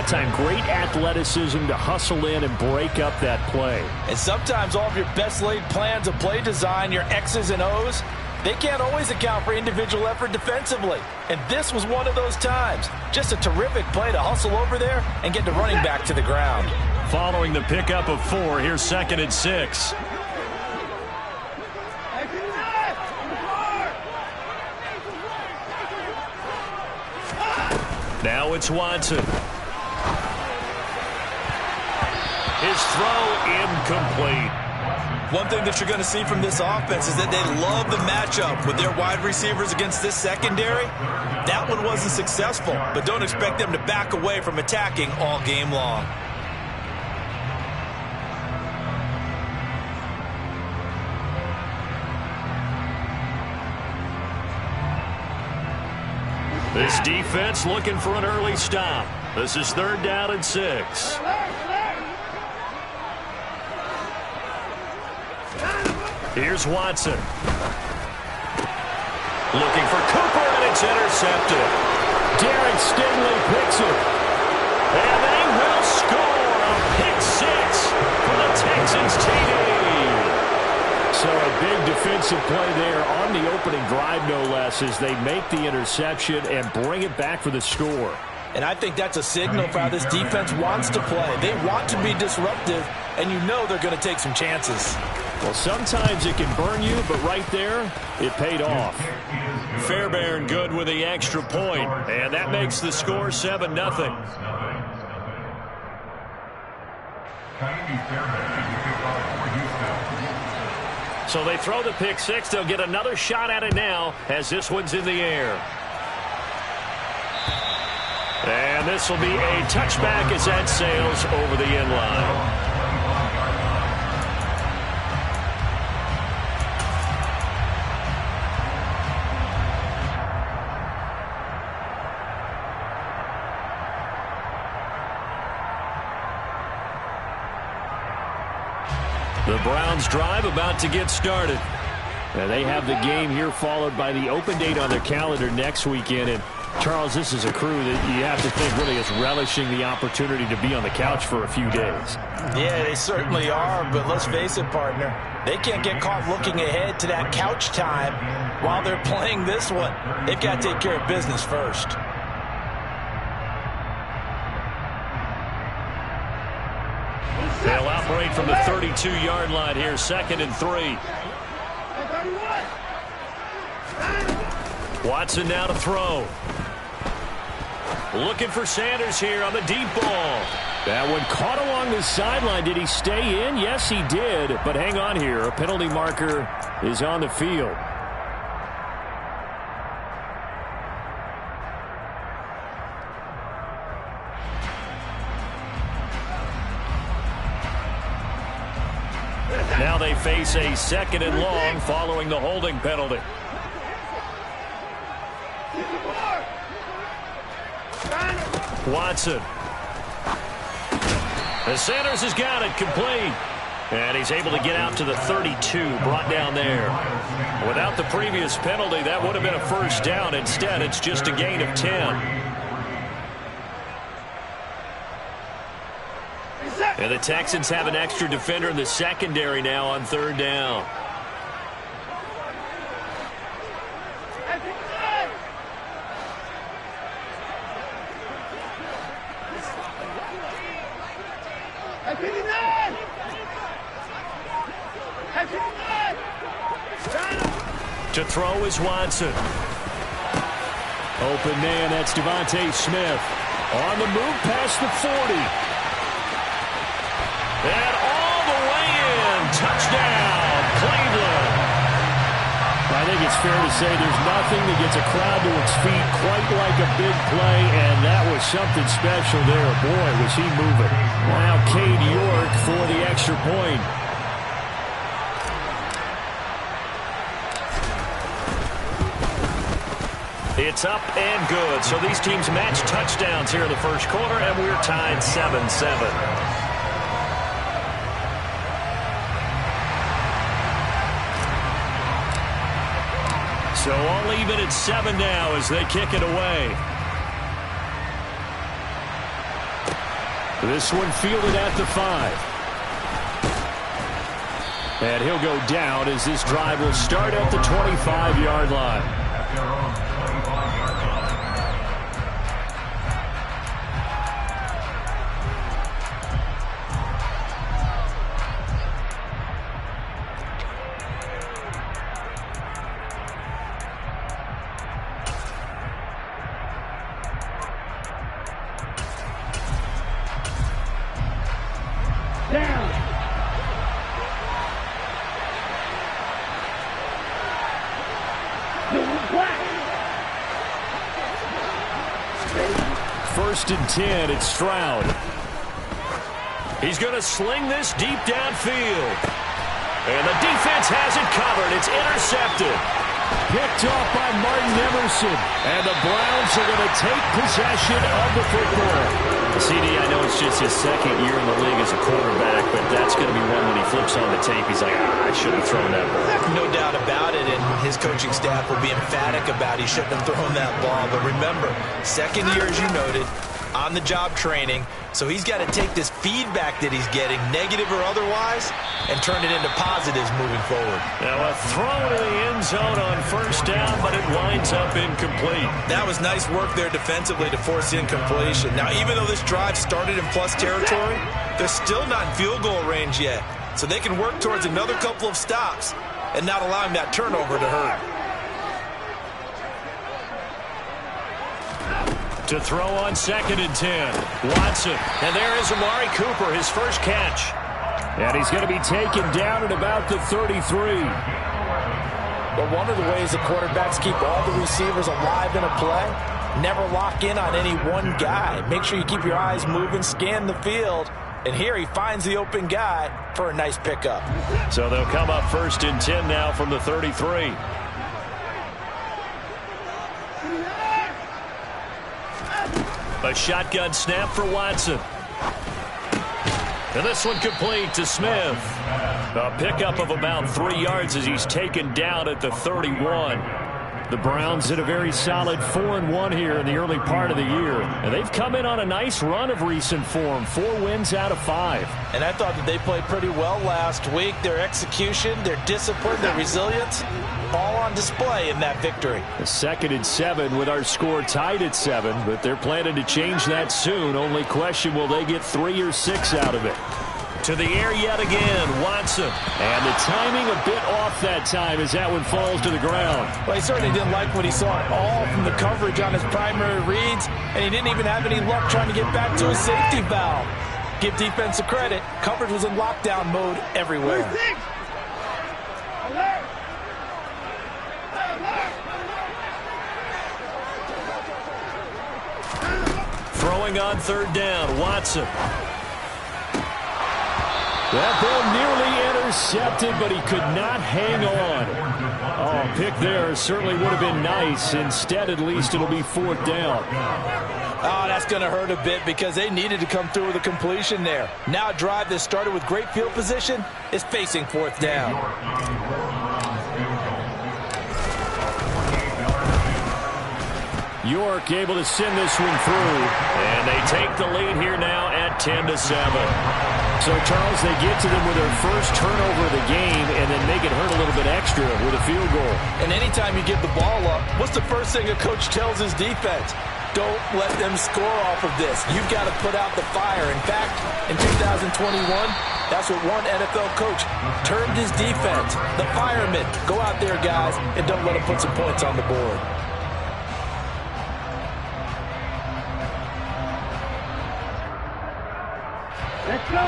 that time, great athleticism to hustle in and break up that play. And sometimes all of your best laid plans of play design, your X's and O's, they can't always account for individual effort defensively. And this was one of those times. Just a terrific play to hustle over there and get the running back to the ground. Following the pickup of 4, here's 2nd and 6. Now it's Watson. His throw incomplete. One thing that you're going to see from this offense is that they love the matchup with their wide receivers against this secondary. That one wasn't successful, but don't expect them to back away from attacking all game long. This defense looking for an early stop. This is 3rd down and 6. Here's Watson. Looking for Cooper, and it's intercepted. Derek Stingley picks it. And they will score a pick 6 for the Texans TD. So a big defensive play there on the opening drive, no less, as they make the interception and bring it back for the score. And I think that's a signal for how this defense wants to play. They want to be disruptive, and you know they're going to take some chances. Well, sometimes it can burn you, but right there, it paid off. Fairbairn good with the extra point, and that makes the score 7-0. So they throw the pick 6. They'll get another shot at it now as this one's in the air. And this will be a touchback as that sails over the end line. The Browns drive about to get started. And they have the game here followed by the open date on their calendar next weekend. And Charles, this is a crew that you have to think really is relishing the opportunity to be on the couch for a few days. Yeah, they certainly are, but let's face it, partner. They can't get caught looking ahead to that couch time while they're playing this one. They've got to take care of business first. They'll operate from the 32-yard line here, 2nd and 3. Watson now to throw. Looking for Sanders here on the deep ball. That one caught along the sideline. Did he stay in? Yes, he did. But hang on here. A penalty marker is on the field. Now they face a 2nd and long following the holding penalty. Watson. And Sanders has got it complete. And he's able to get out to the 32, brought down there. Without the previous penalty, that would have been a first down. Instead, it's just a gain of 10. And the Texans have an extra defender in the secondary now on 3rd down. To throw is Watson. Open man, that's Devontae Smith. On the move past the 40. And all the way in. Touchdown, Cleveland. I think it's fair to say there's nothing that gets a crowd to its feet quite like a big play, and that was something special there. Boy, was he moving. Now Cade York for the extra point. It's up and good. So these teams match touchdowns here in the first quarter, and we're tied 7-7. So all even at 7 now as they kick it away. This one fielded at the 5. And he'll go down as this drive will start at the 25-yard line. First and 10, it's Stroud. He's going to sling this deep downfield. And the defense has it covered. It's intercepted. Picked off by Martin Emerson. And the Browns are going to take possession of the football. CD, I know it's just his second year in the league as a quarterback, but that's going to be one when he flips on the tape. He's like, I shouldn't have thrown that ball. No doubt about it, and his coaching staff will be emphatic about he shouldn't have thrown that ball. But remember, second year, as you noted, on-the-job training, so he's got to take this feedback that he's getting, negative or otherwise, and turn it into positives moving forward. Now a throw to the end zone on first down, but it winds up incomplete. That was nice work there defensively to force incompletion. Now, even though this drive started in plus territory, they're still not in field goal range yet, so they can work towards another couple of stops and not allowing that turnover to hurt. To throw on second and 10. Watson. And there is Amari Cooper, his first catch. And he's going to be taken down at about the 33. But one of the ways the quarterbacks keep all the receivers alive in a play, never lock in on any one guy. Make sure you keep your eyes moving, scan the field. And here he finds the open guy for a nice pickup. So they'll come up first and 10 now from the 33. A shotgun snap for Watson. And this one complete to Smith. A pickup of about 3 yards as he's taken down at the 31. The Browns did a very solid 4-1 here in the early part of the year. And they've come in on a nice run of recent form. 4 wins out of 5. And I thought that they played pretty well last week. Their execution, their discipline, their resilience, all on display in that victory. A second and 7 with our score tied at 7. But they're planning to change that soon. Only question, will they get 3 or 6 out of it? To the air yet again, Watson. And the timing a bit off that time as that one falls to the ground. Well, he certainly didn't like what he saw at all from the coverage on his primary reads, and he didn't even have any luck trying to get back to his safety valve. Give defense a credit. Coverage was in lockdown mode everywhere. Throwing on third down, Watson. That ball nearly intercepted, but he could not hang on. Oh, pick there certainly would have been nice. Instead, at least it'll be fourth down. Oh, that's going to hurt a bit because they needed to come through with a completion there. Now a drive that started with great field position is facing fourth down. York able to send this one through, and they take the lead here now at 10-7. So, Charles, they get to them with their first turnover of the game and then make it hurt a little bit extra with a field goal. And anytime you give the ball up, what's the first thing a coach tells his defense? Don't let them score off of this. You've got to put out the fire. In fact, in 2021, that's what one NFL coach termed his defense. The firemen. Go out there, guys, and don't let them put some points on the board.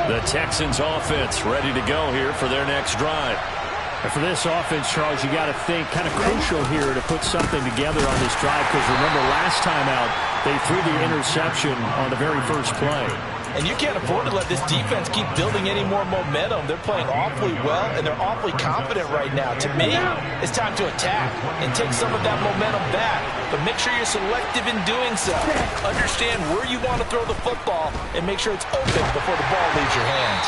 The Texans offense ready to go here for their next drive. And for this offense, Charles, you got to think kind of crucial here to put something together on this drive, because remember last time out they threw the interception on the very first play. And you can't afford to let this defense keep building any more momentum. They're playing awfully well, and they're awfully confident right now. To me, it's time to attack and take some of that momentum back. But make sure you're selective in doing so. Understand where you want to throw the football and make sure it's open before the ball leaves your hands.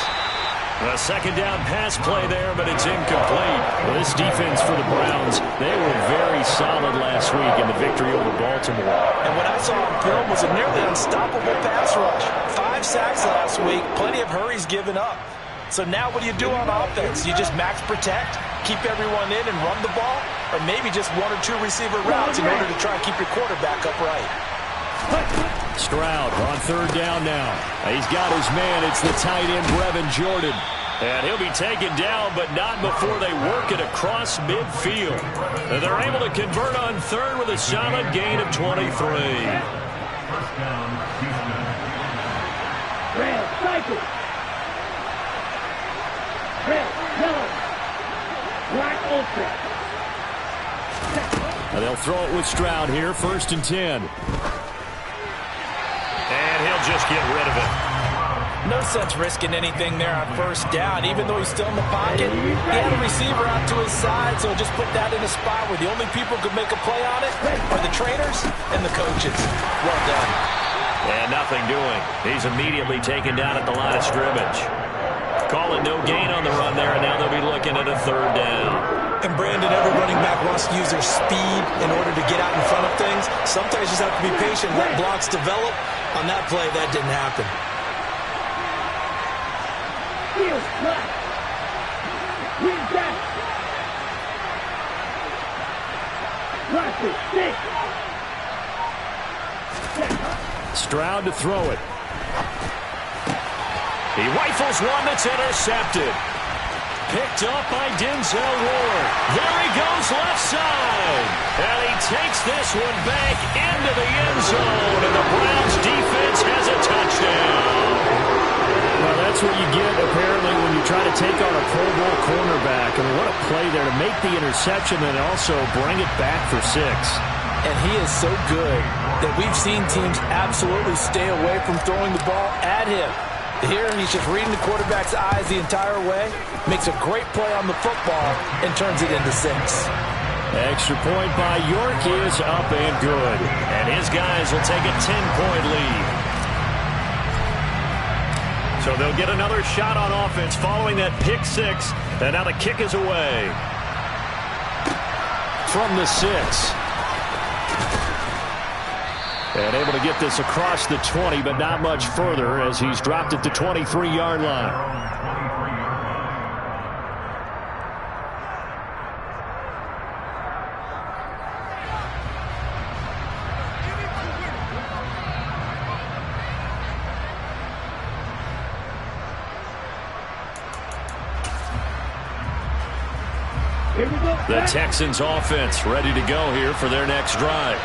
A second down pass play there, but it's incomplete. Well, this defense for the Browns, they were very solid last week in the victory over Baltimore. And what I saw on film was a nearly unstoppable pass rush. 5 sacks last week, plenty of hurries given up. So now what do you do on offense? You just max protect, keep everyone in and run the ball, or maybe just one or two receiver routes in order to try and keep your quarterback upright. Stroud on third down now. He's got his man. It's the tight end, Brevin Jordan. And he'll be taken down, but not before they work it across midfield. And they're able to convert on third with a solid gain of 23. Red, cycle. Red, yellow. Black, ultra. And they'll throw it with Stroud here, 1st and 10. And he'll just get rid of it. No sense risking anything there on 1st down, even though he's still in the pocket. He had a receiver out to his side, so just put that in a spot where the only people who could make a play on it are the trainers and the coaches. Well done. And nothing doing. He's immediately taken down at the line of scrimmage. Calling no gain on the run there, and now they'll be looking at a 3rd down. And Brandon, every running back wants to use their speed in order to get out in front of things. Sometimes you just have to be patient, let blocks develop. On that play, that didn't happen. Stroud to throw it. He rifles one that's intercepted. Picked up by Denzel Ward. There he goes left side. And he takes this one back into the end zone. And the Browns defense has a touchdown. Well, that's what you get, apparently, when you try to take on a Pro Bowl cornerback. I mean, what a play there to make the interception and also bring it back for 6. And he is so good that we've seen teams absolutely stay away from throwing the ball at him. Here, he's just reading the quarterback's eyes the entire way, makes a great play on the football, and turns it into 6. Extra point by York is up and good. And his guys will take a 10-point lead. So they'll get another shot on offense following that pick 6. And now the kick is away. From the 6. And able to get this across the 20, but not much further as he's dropped at the 23-yard line. The Texans offense ready to go here for their next drive.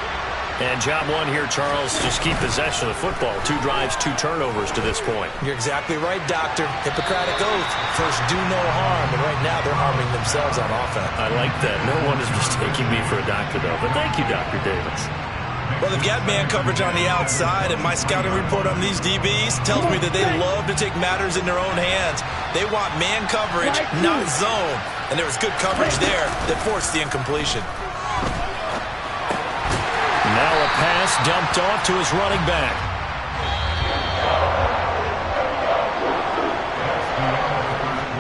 And job one here, Charles, just keep possession of the football. 2 drives, 2 turnovers to this point. You're exactly right, Doctor. Hippocratic oath. First, do no harm. And right now, they're harming themselves on offense. I like that. No one is mistaking me for a doctor, though. But thank you, Dr. Davis. Well, they've got man coverage on the outside, and my scouting report on these DBs tells me that they love to take matters in their own hands. They want man coverage, not zone. And there was good coverage there that forced the incompletion. Now a pass dumped off to his running back.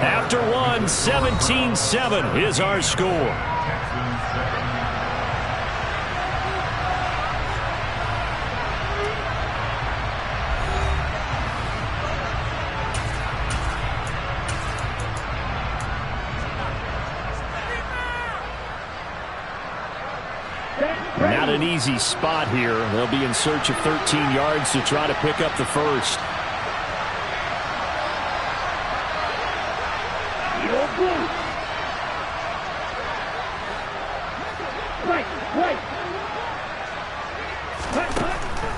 After one, 17-7 is our score. Not an easy spot here. They'll be in search of 13 yards to try to pick up the first.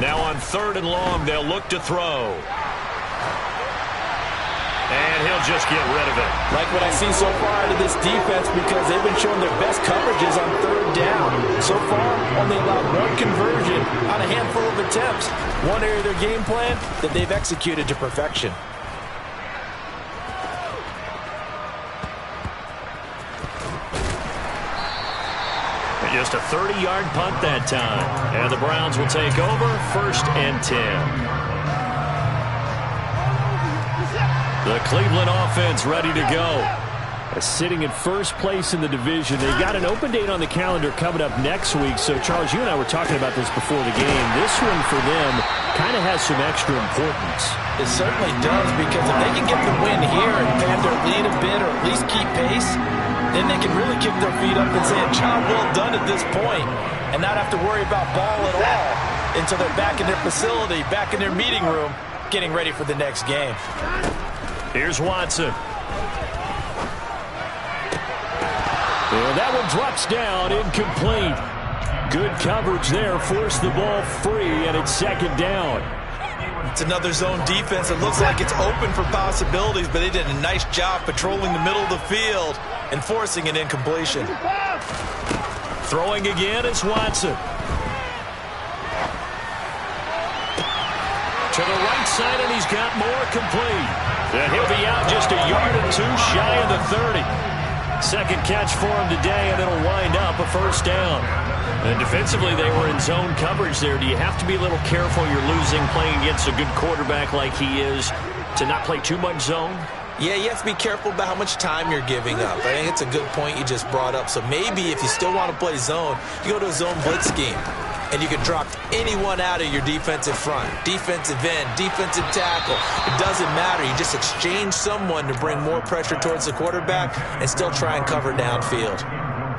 Now on 3rd and long, they'll look to throw. And he'll just get rid of it. Like what I see so far out of this defense because they've been showing their best coverages on 3rd down. So far, only allowed 1 conversion on a handful of attempts. One area of their game plan that they've executed to perfection. Just a 30-yard punt that time. And the Browns will take over 1st and 10. The Cleveland offense ready to go. Sitting in first place in the division. They got an open date on the calendar coming up next week. So, Charles, you and I were talking about this before the game. This one for them kind of has some extra importance. It certainly does, because if they can get the win here and pad their lead a bit or at least keep pace, then they can really kick their feet up and say a job well done at this point and not have to worry about ball at all until they're back in their facility, back in their meeting room, getting ready for the next game. Here's Watson. And that one drops down, incomplete. Good coverage there, forced the ball free, and it's second down. It's another zone defense. It looks like it's open for possibilities, but they did a nice job patrolling the middle of the field and forcing an incompletion. Throwing again is Watson. To the right side, and he's got more, complete. And he'll be out just a yard or two shy of the 30. Second catch for him today, and it'll wind up a first down. And defensively, they were in zone coverage there. Do you have to be a little careful? You're losing playing against a good quarterback like he is to not play too much zone? Yeah, you have to be careful about how much time you're giving up. I think it's a good point you just brought up. So maybe if you still want to play zone, you go to a zone blitz scheme. And you can drop anyone out of your defensive front. Defensive end, defensive tackle. It doesn't matter. You just exchange someone to bring more pressure towards the quarterback and still try and cover downfield.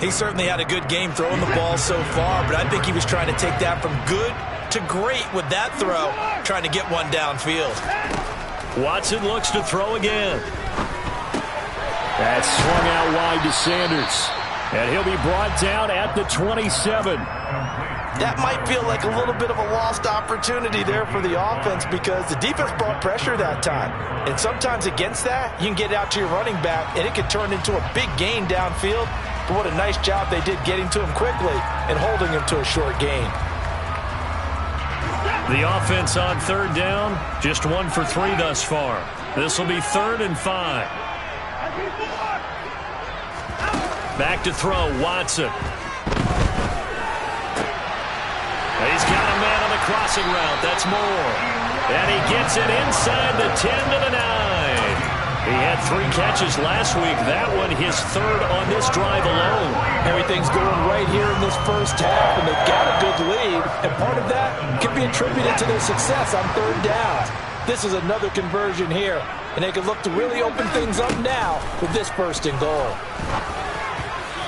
He certainly had a good game throwing the ball so far, but I think he was trying to take that from good to great with that throw, trying to get one downfield. Watson looks to throw again. That's swung out wide to Sanders. And he'll be brought down at the 27. That might feel like a little bit of a lost opportunity there for the offense because the defense brought pressure that time. And sometimes against that, you can get out to your running back, and it can turn into a big gain downfield. But what a nice job they did getting to him quickly and holding him to a short gain. The offense on third down, just 1 for 3 thus far. This will be 3rd and 5. Back to throw, Watson. He's got a man on the crossing route. That's Moore. And he gets it inside the 10 to the 9. He had 3 catches last week. That one his 3rd on this drive alone. Everything's going right here in this first half, and they've got a good lead. And part of that can be attributed to their success on 3rd down. This is another conversion here, and they can look to really open things up now with this 1st and goal.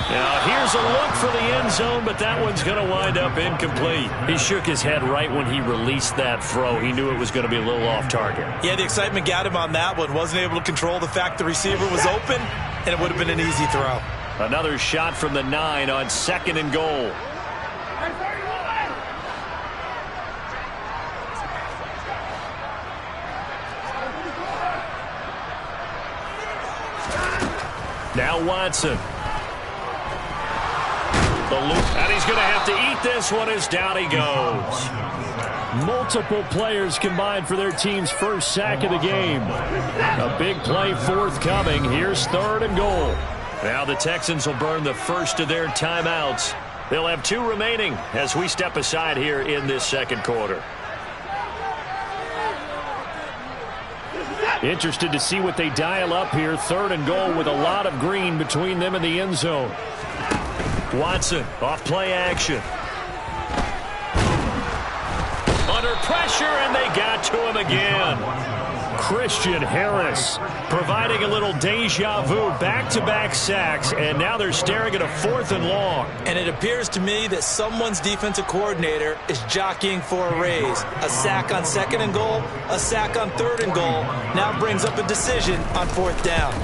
Now, here's a look for the end zone, but that one's going to wind up incomplete. He shook his head right when he released that throw. He knew it was going to be a little off target. Yeah, the excitement got him on that one. Wasn't able to control the fact the receiver was open, and it would have been an easy throw. Another shot from the 9 on 2nd and goal. Now Watson. The loop, and he's going to have to eat this one as down he goes. Multiple players combined for their team's first sack of the game. A big play forthcoming. Here's 3rd and goal. Now the Texans will burn the first of their timeouts. They'll have 2 remaining as we step aside here in this 2nd quarter. Interested to see what they dial up here. 3rd and goal with a lot of green between them and the end zone. Watson off play action. Under pressure, and they got to him again. Christian Harris providing a little deja vu, back-to-back sacks, and now they're staring at a 4th and long. And it appears to me that someone's defensive coordinator is jockeying for a raise. A sack on 2nd and goal, a sack on 3rd and goal, now brings up a decision on 4th down.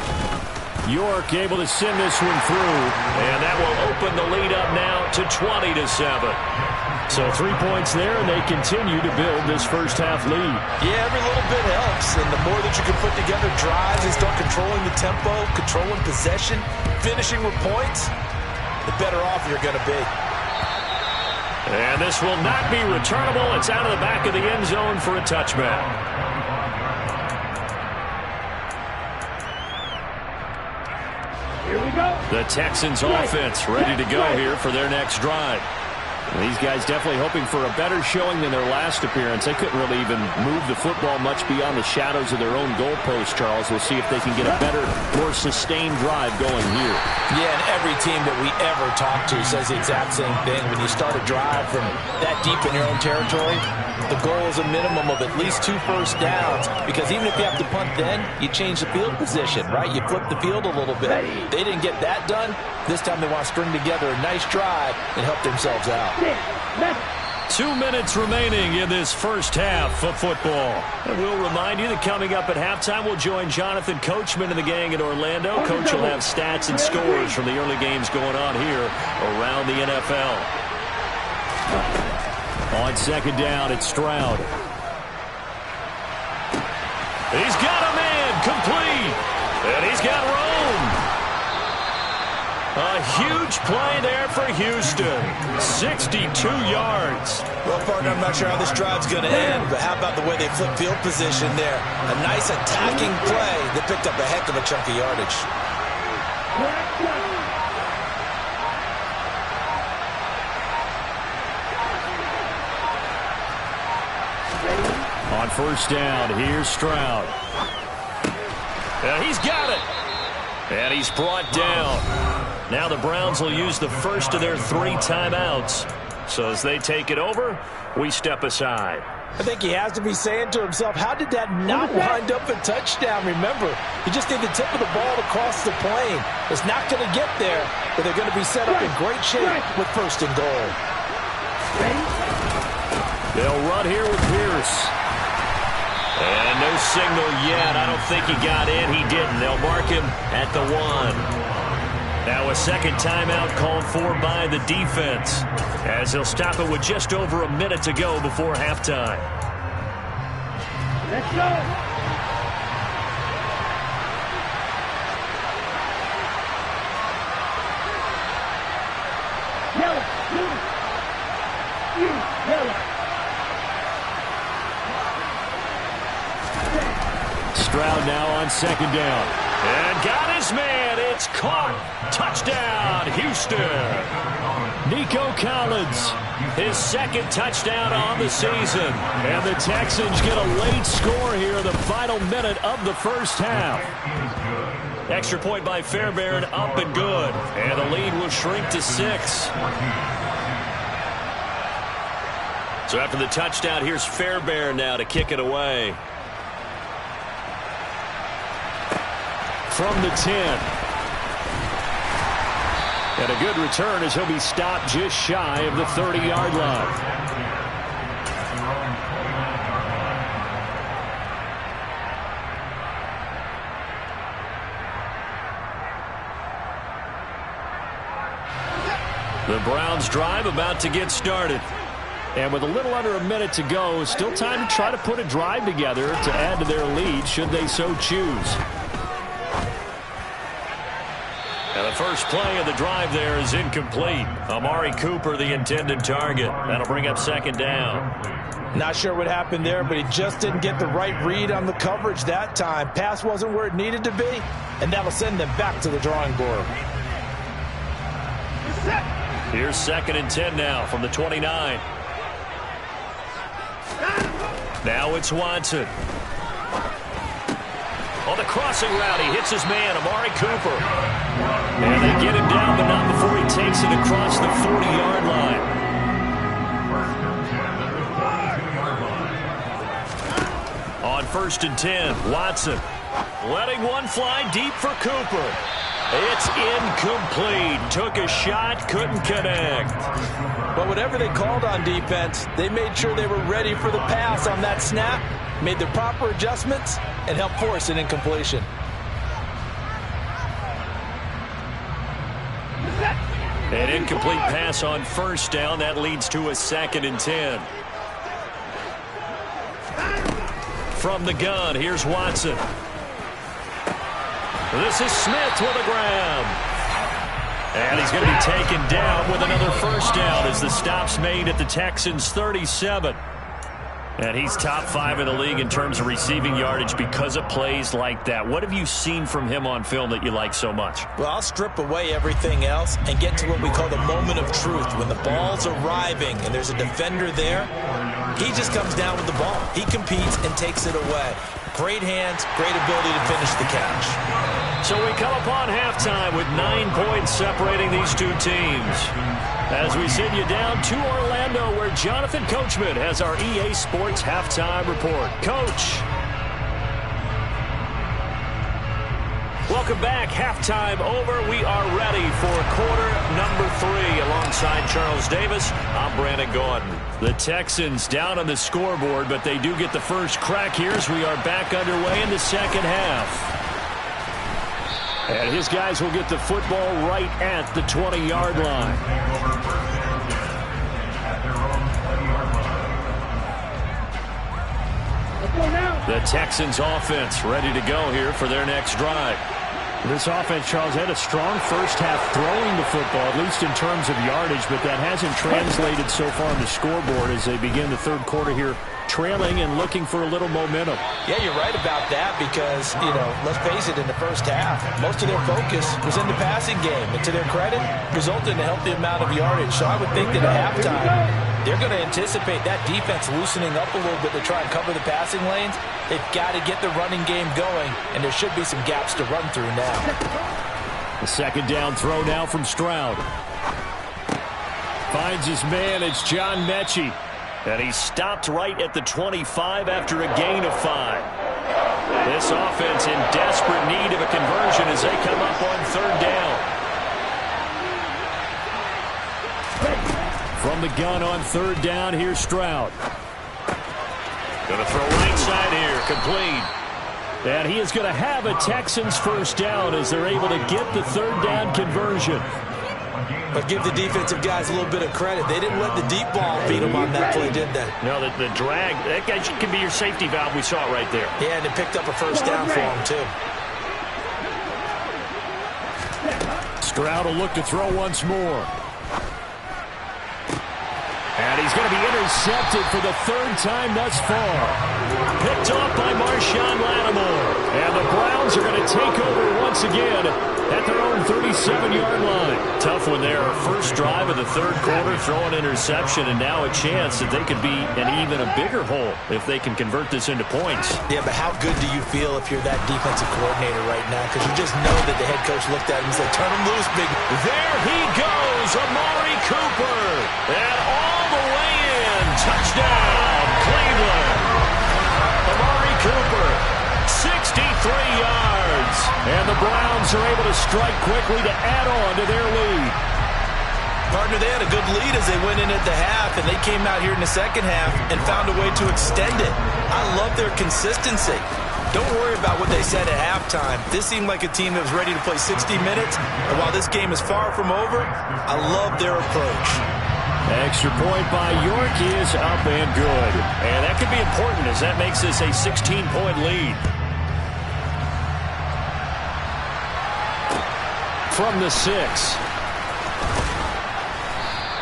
York able to send this one through, and that will open the lead up now to 20-7. So 3 points there, and they continue to build this first half lead. Yeah, every little bit helps, and the more that you can put together drives and start controlling the tempo, controlling possession, finishing with points, the better off you're going to be. And this will not be returnable. It's out of the back of the end zone for a touchback. Here we go. The Texans offense ready to go here for their next drive. These guys definitely hoping for a better showing than their last appearance. They couldn't really even move the football much beyond the shadows of their own goalpost, Charles. We'll see if they can get a better, more sustained drive going here. Yeah, and every team that we ever talk to says the exact same thing. When you start a drive from that deep in your own territory, the goal is a minimum of at least 2 first downs, because even if you have to punt then, you change the field position, right? You flip the field a little bit. They didn't get that done. This time they want to string together a nice drive and help themselves out. 2 minutes remaining in this first half of football. And we'll remind you that coming up at halftime, we'll join Jonathan Coachman and the gang in Orlando. Coach will have stats and scores from the early games going on here around the NFL. On second down, it's Stroud. He's got a man complete. And he's got Rome. A huge play there for Houston. 62 yards. Well, partner, I'm not sure how this drive's going to end, but how about the way they flip field position there? A nice attacking play that picked up a heck of a chunk of yardage. On first down, here's Stroud. And he's got it. And he's brought down. Now the Browns will use the first of their 3 timeouts. So as they take it over, we step aside. I think he has to be saying to himself, how did that not wind up a touchdown? Remember, you just need the tip of the ball to cross the plane. It's not going to get there, but they're going to be set up in great shape with first and goal. They'll run here with Pierce. And no signal yet. I don't think he got in. He didn't. They'll mark him at the 1. Now a second timeout called for by the defense, as he'll stop it with just over a minute to go before halftime. Let's go. Stroud now on second down. And got his man. It's caught. Touchdown, Houston. Nico Collins, his second touchdown on the season. And the Texans get a late score here in the final minute of the first half. Extra point by Fairbairn, up and good. And the lead will shrink to 6. So after the touchdown, here's Fairbairn now to kick it away. From the 10. And a good return as he'll be stopped just shy of the 30-yard line. The Browns drive about to get started. And with a little under a minute to go, still time to try to put a drive together to add to their lead should they so choose. And the first play of the drive there is incomplete. Amari Cooper, the intended target. That'll bring up second down. Not sure what happened there, but he just didn't get the right read on the coverage that time. Pass wasn't where it needed to be, and that'll send them back to the drawing board. Here's second and 10 now from the 29. Now it's Watson. On the crossing route, he hits his man, Amari Cooper. And they get him down, but not before he takes it across the 40-yard line. On first and 10, Watson letting one fly deep for Cooper. It's incomplete. Took a shot, couldn't connect. But whatever they called on defense, they made sure they were ready for the pass on that snap, made the proper adjustments, and helped force an incompletion. An incomplete pass on first down. That leads to a second and 10. From the gun, here's Watson. This is Smith with a grab. And he's going to be taken down with another first down as the stop's made at the Texans' 37. And he's top 5 in the league in terms of receiving yardage because of plays like that. What have you seen from him on film that you like so much? Well, I'll strip away everything else and get to what we call the moment of truth. When the ball's arriving and there's a defender there, he just comes down with the ball. He competes and takes it away. Great hands, great ability to finish the catch. So we come upon halftime with 9 points separating these two teams. As we send you down to Orlando, where Jonathan Coachman has our EA Sports Halftime Report. Coach. Welcome back. Halftime over. We are ready for quarter number 3. Alongside Charles Davis, I'm Brandon Gaudin. The Texans down on the scoreboard, but they do get the first crack here as we are back underway in the second half. And his guys will get the football right at the 20-yard line. The Texans offense ready to go here for their next drive. This offense, Charles, had a strong first half throwing the football, at least in terms of yardage, but that hasn't translated so far on the scoreboard as they begin the third quarter here, trailing and looking for a little momentum. Yeah, you're right about that because, let's face it, in the first half, most of their focus was in the passing game. And to their credit, resulted in a healthy amount of yardage. So I would think that at halftime, they're going to anticipate that defense loosening up a little bit to try and cover the passing lanes. They've got to get the running game going, and there should be some gaps to run through now. The second down throw now from Stroud. Finds his man. It's John Mechie. And he's stopped right at the 25 after a gain of 5. This offense in desperate need of a conversion as they come up on third down. From the gun on third down, here's Stroud. Going to throw right side here, complete. And he is going to have a Texans first down as they're able to get the third down conversion. But give the defensive guys a little bit of credit. They didn't let the deep ball beat them on that play, did they? No, the drag, that guy can be your safety valve. We saw it right there. Yeah, and it picked up a first down for him, too. Stroud will look to throw once more. And he's going to be intercepted for the third time thus far. Picked off by Marshawn Lattimore. And the Browns are going to take over once again at their own 37-yard line. Tough one there. First drive of the third quarter, throw an interception, and now a chance that they could be in even a bigger hole if they can convert this into points. Yeah, but how good do you feel if you're that defensive coordinator right now? Because you just know that the head coach looked at him and said, turn him loose, big. There he goes, Amari Cooper. And all the way in. Touchdown, Cleveland. Amari Cooper, 63 yards. And the Browns are able to strike quickly to add on to their lead. Partner, they had a good lead as they went in at the half, and they came out here in the second half and found a way to extend it. I love their consistency. Don't worry about what they said at halftime. This seemed like a team that was ready to play 60 minutes, and while this game is far from over, I love their approach. Extra point by York is up and good. And that could be important as that makes this a 16-point lead. From the 6.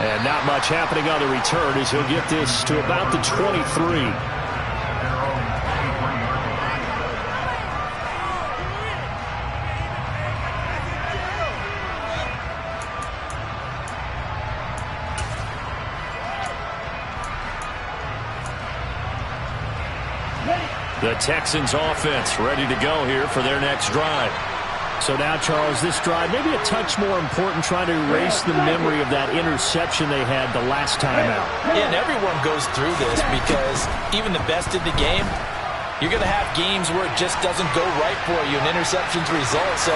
And not much happening on the return as he'll get this to about the 23. The Texans offense ready to go here for their next drive. So now, Charles, this drive maybe a touch more important, trying to erase the memory of that interception they had the last time out. Yeah, and everyone goes through this because even the best in the game, you're going to have games where it just doesn't go right for you and interceptions result. So,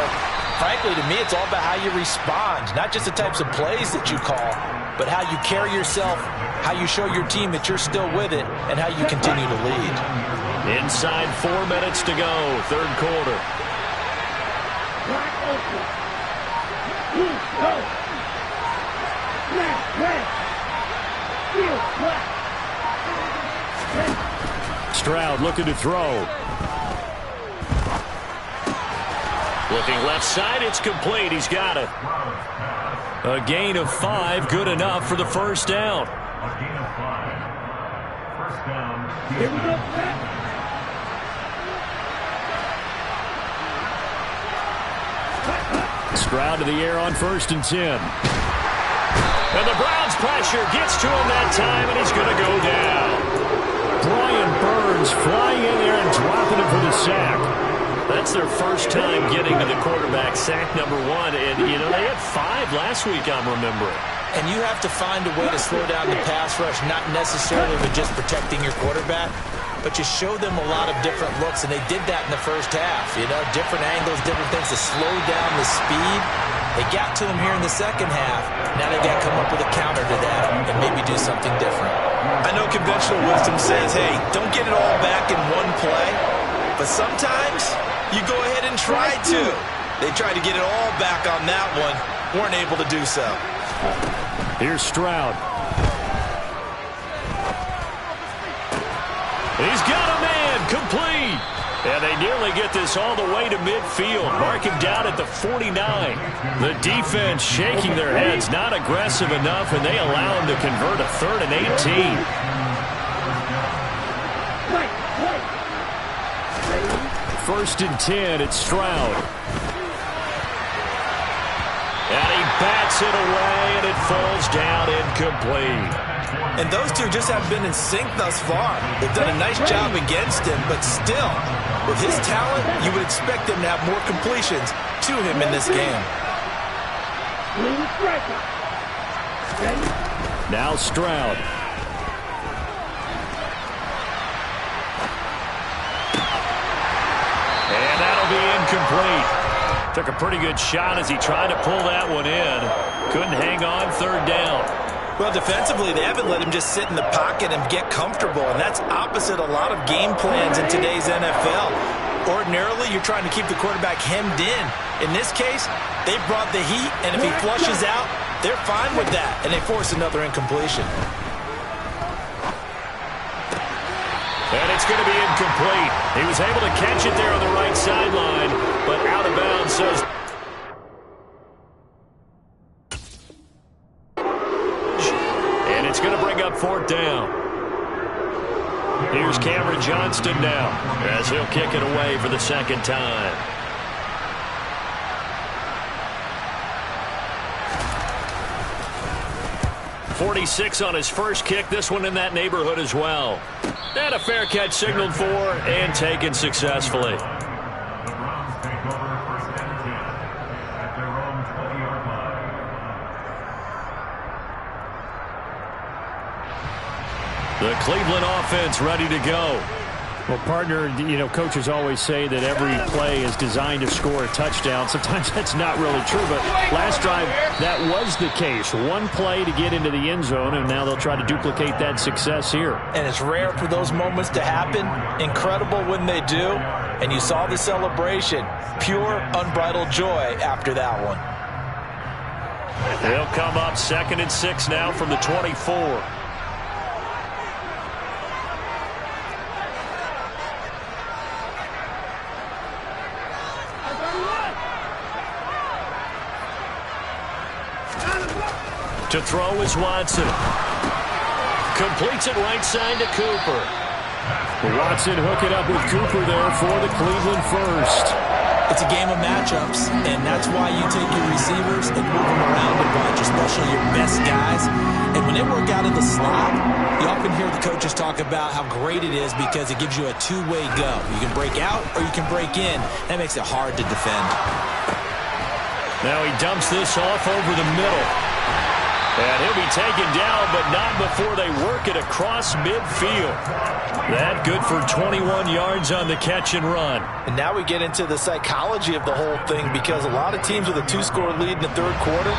frankly, to me, it's all about how you respond, not just the types of plays that you call, but how you carry yourself, how you show your team that you're still with it, and how you continue to lead. Inside 4 minutes to go, third quarter. Stroud looking to throw. Looking left side, it's complete. He's got it. A gain of 5, good enough for the first down. Here we go, Pat. Stroud to the air on 1st and 10. And the Browns pressure gets to him that time, and he's going to go down. Brian Burns flying in there and dropping him for the sack. That's their first time getting to the quarterback, sack number 1. And, you know, they had 5 last week, I'm remembering. And you have to find a way to slow down the pass rush, not necessarily with just protecting your quarterback, but you show them a lot of different looks, and they did that in the first half. You know, different angles, different things to slow down the speed. They got to him here in the second half. Now they got to come up with a counter to that and maybe do something different. I know conventional wisdom says, hey, don't get it all back in one play, but sometimes you go ahead and try to. They tried to get it all back on that one, weren't able to do so. Here's Stroud. He's got a man, complete. And they nearly get this all the way to midfield. Mark him down at the 49. The defense shaking their heads, not aggressive enough, and they allow him to convert a 3rd and 18. First and 10, it's Stroud. And he bats it away, and it falls down incomplete. And those two just haven't been in sync thus far. They've done a nice job against him, but still, with his talent, you would expect them to have more completions to him in this game. Now Stroud. And that'll be incomplete. Took a pretty good shot as he tried to pull that one in. Couldn't hang on 3rd down. Well, defensively, they haven't let him just sit in the pocket and get comfortable, and that's opposite a lot of game plans in today's NFL. Ordinarily, you're trying to keep the quarterback hemmed in. In this case, they brought the heat, and if he flushes out, they're fine with that, and they force another incompletion. And it's going to be incomplete. He was able to catch it there on the right sideline, but out of bounds, so... It's going to bring up 4th down. Here's Cameron Johnston now as he'll kick it away for the 2nd time. .46 on his first kick. This one in that neighborhood as well. And a fair catch signaled for and taken successfully. The Cleveland offense ready to go. Well, partner, you know, coaches always say that every play is designed to score a touchdown. Sometimes that's not really true, but last drive, that was the case. One play to get into the end zone, and now they'll try to duplicate that success here. And it's rare for those moments to happen. Incredible when they do. And you saw the celebration. Pure, unbridled joy after that one. They'll come up 2nd and 6 now from the 24. To throw is Watson. Completes it right side to Cooper. Watson hook it up with Cooper there for the Cleveland first. It's a game of matchups, and that's why you take your receivers and move them around a bunch, especially your best guys. And when they work out in the slot, you often hear the coaches talk about how great it is because it gives you a two-way go. You can break out or you can break in. That makes it hard to defend. Now he dumps this off over the middle. And he'll be taken down, but not before they work it across midfield. That good for 21 yards on the catch and run. And now we get into the psychology of the whole thing because a lot of teams with a 2-score lead in the third quarter,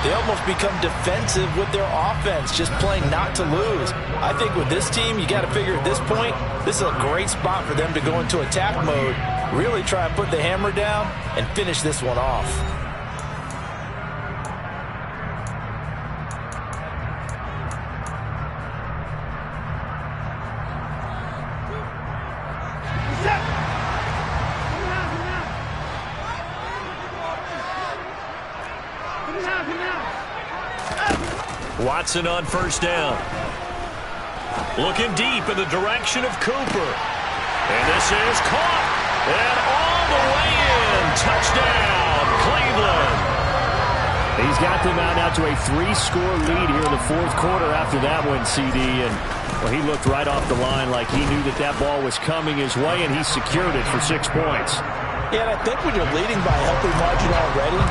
they almost become defensive with their offense, just playing not to lose. I think with this team, you got to figure at this point, this is a great spot for them to go into attack mode, really try and put the hammer down and finish this one off. Watson on first down. Looking deep in the direction of Cooper. And this is caught. And all the way in. Touchdown, Cleveland. He's got them out now to a 3-score lead here in the fourth quarter after that one, CD. And well, he looked right off the line like he knew that ball was coming his way, and he secured it for 6 points. Yeah, and I think when you're leading by a healthy margin already,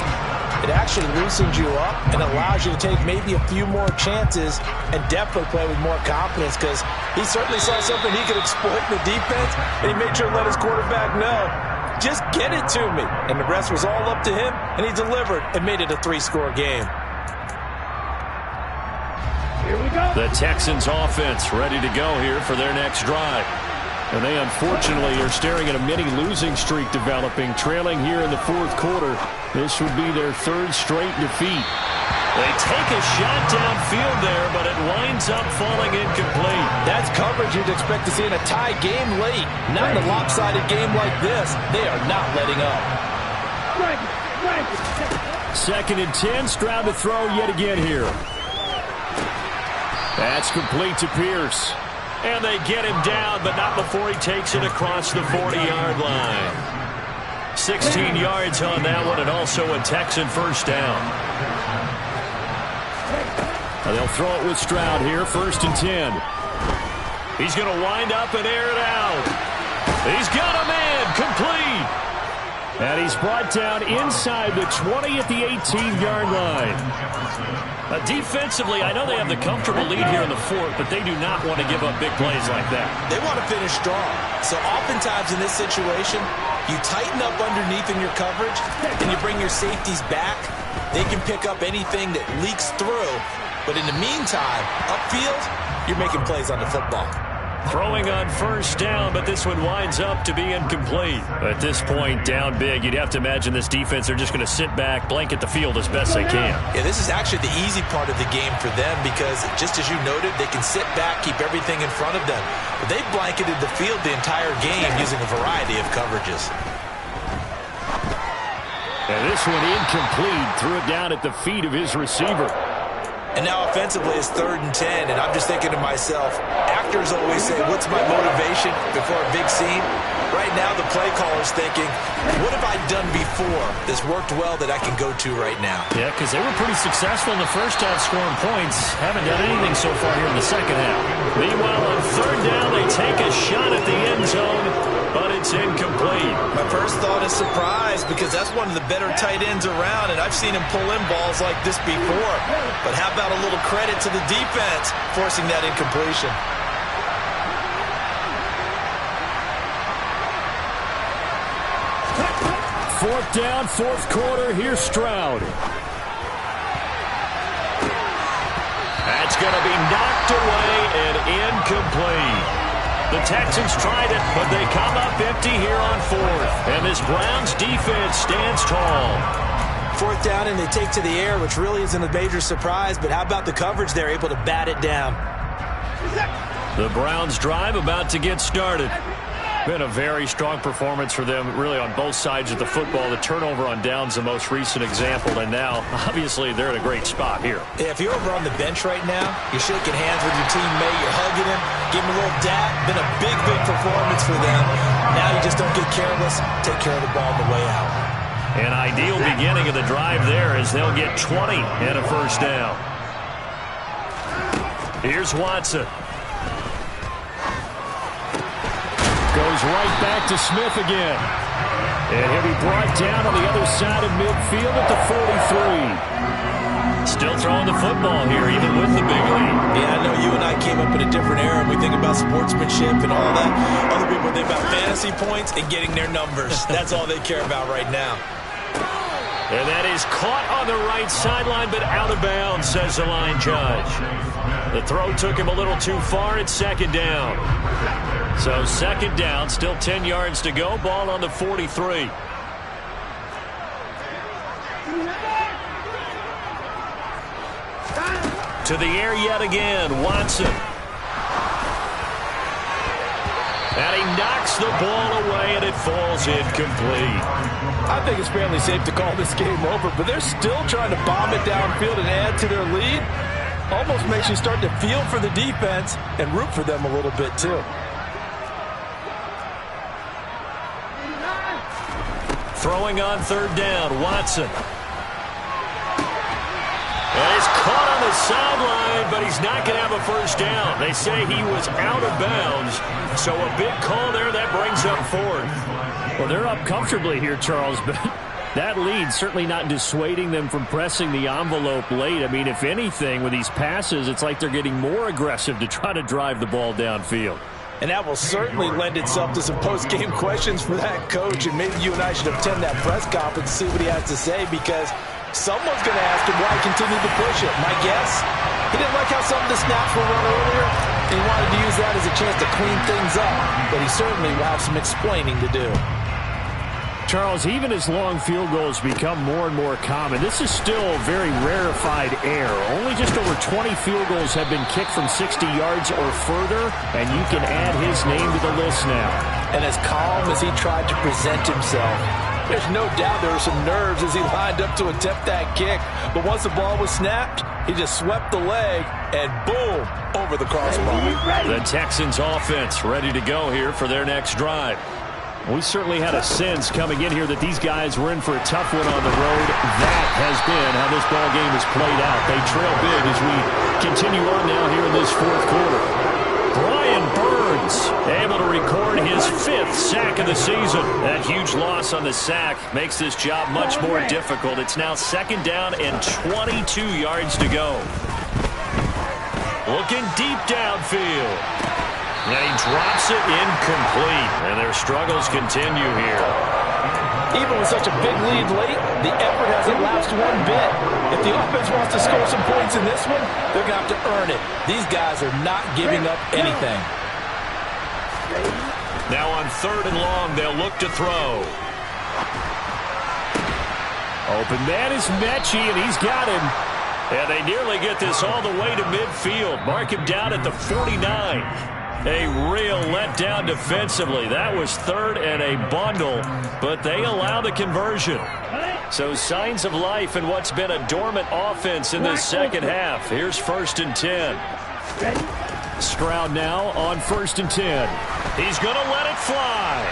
it actually loosens you up and allows you to take maybe a few more chances and definitely play with more confidence, because he certainly saw something he could exploit in the defense, and he made sure to let his quarterback know, just get it to me. And the rest was all up to him, and he delivered and made it a 3-score game. Here we go. The Texans offense ready to go here for their next drive. And they unfortunately are staring at a mini losing streak developing, trailing here in the fourth quarter. This would be their 3rd straight defeat. They take a shot downfield there, but it winds up falling incomplete. That's coverage you'd expect to see in a tie game late. Not in a lopsided game like this. They are not letting up. 2nd and 10, Stroud to throw yet again here. That's complete to Pierce. And they get him down, but not before he takes it across the 40-yard line. 16 yards on that one, and also a Texan first down. Now they'll throw it with Stroud here, 1st and 10. He's going to wind up and air it out. He's got a man, complete. And he's brought down inside the 20 at the 18-yard line. Defensively, I know they have the comfortable lead here in the fourth, but they do not want to give up big plays like that. They want to finish strong. So oftentimes in this situation, you tighten up underneath in your coverage, and you bring your safeties back. They can pick up anything that leaks through. But in the meantime, upfield, you're making plays on the football. Throwing on 1st down, but this one winds up to be incomplete. At this point, down big, you'd have to imagine this defense are just going to sit back, blanket the field as best they can. Yeah, this is actually the easy part of the game for them, because just as you noted, they can sit back, keep everything in front of them. But they've blanketed the field the entire game using a variety of coverages. And this one incomplete, threw it down at the feet of his receiver. And now offensively it's 3rd and 10, and I'm just thinking to myself, actors always say, what's my motivation before a big scene? Right now the play caller's thinking, what have I done before that's worked well that I can go to right now? Yeah, because they were pretty successful in the first half scoring points. Haven't done anything so far here in the second half. Meanwhile, on 3rd down, they take a shot at the end zone, but it's incomplete. My first thought is surprise, because that's one of the better tight ends around, and I've seen him pull in balls like this before. But how about a little credit to the defense forcing that incompletion? Fourth down, fourth quarter. Here's Stroud. That's going to be knocked away and incomplete. The Texans tried it, but they come up empty here on 4th. And this Browns defense stands tall. 4th down, and they take to the air, which really isn't a major surprise. But how about the coverage? They're able to bat it down. The Browns drive about to get started. Been a very strong performance for them, really, on both sides of the football. The turnover on downs, the most recent example, and now, obviously, they're in a great spot here. Yeah, if you're over on the bench right now, you're shaking hands with your teammate, you're hugging him, giving him a little dap. Been a big, big performance for them. Now you just don't get careless. Take care of the ball on the way out. An ideal beginning of the drive there as they'll get 20 and a first down. Here's Watson. Goes right back to Smith again. And he'll be brought down on the other side of midfield at the 43. Still throwing the football here, even with the big lead. Yeah, I know you and I came up in a different era, and we think about sportsmanship and all that. Other people think about fantasy points and getting their numbers. That's all they care about right now. And that is caught on the right sideline, but out of bounds, says the line judge. The throw took him a little too far. It's 2nd down. So 2nd down, still 10 yards to go. Ball on the 43. To the air yet again, Watson. And he knocks the ball away, and it falls incomplete. I think it's fairly safe to call this game over, but they're still trying to bomb it downfield and add to their lead. Almost makes you start to feel for the defense and root for them a little bit, too. Throwing on third down, Watson. And he's caught on the sideline, but he's not going to have a first down. They say he was out of bounds, so a big call there that brings up fourth. Well, they're up comfortably here, Charles, but that lead certainly not dissuading them from pressing the envelope late. I mean, if anything, with these passes, it's like they're getting more aggressive to try to drive the ball downfield. And that will certainly lend itself to some post-game questions for that coach, and maybe you and I should attend that press conference and see what he has to say, because someone's going to ask him why he continued to push it. My guess, he didn't like how some of the snaps were run earlier, and he wanted to use that as a chance to clean things up, but he certainly will have some explaining to do. Charles, even as long field goals become more and more common, this is still very rarefied air. Only just over 20 field goals have been kicked from 60 yards or further, and you can add his name to the list now. And as calm as he tried to present himself, there's no doubt there were some nerves as he lined up to attempt that kick. But once the ball was snapped, he just swept the leg, and boom, over the crossbar. The Texans offense ready to go here for their next drive. We certainly had a sense coming in here that these guys were in for a tough one on the road. That has been how this ball game has played out. They trail big as we continue on now here in this fourth quarter. Brian Burns able to record his 5th sack of the season. That huge loss on the sack makes this job much more difficult. It's now 2nd down and 22 yards to go. Looking deep downfield. And he drops it incomplete. And their struggles continue here. Even with such a big lead late, the effort hasn't lapsed one bit. If the offense wants to score some points in this one, they're going to have to earn it. These guys are not giving up anything. Now on 3rd and long, they'll look to throw. Open man is Mechie, and he's got him. And they nearly get this all the way to midfield. Mark him down at the 49. A real letdown defensively. That was 3rd and a bundle, but they allow the conversion. So signs of life in what's been a dormant offense in this second half. Here's 1st and 10. Stroud now on 1st and 10. He's going to let it fly.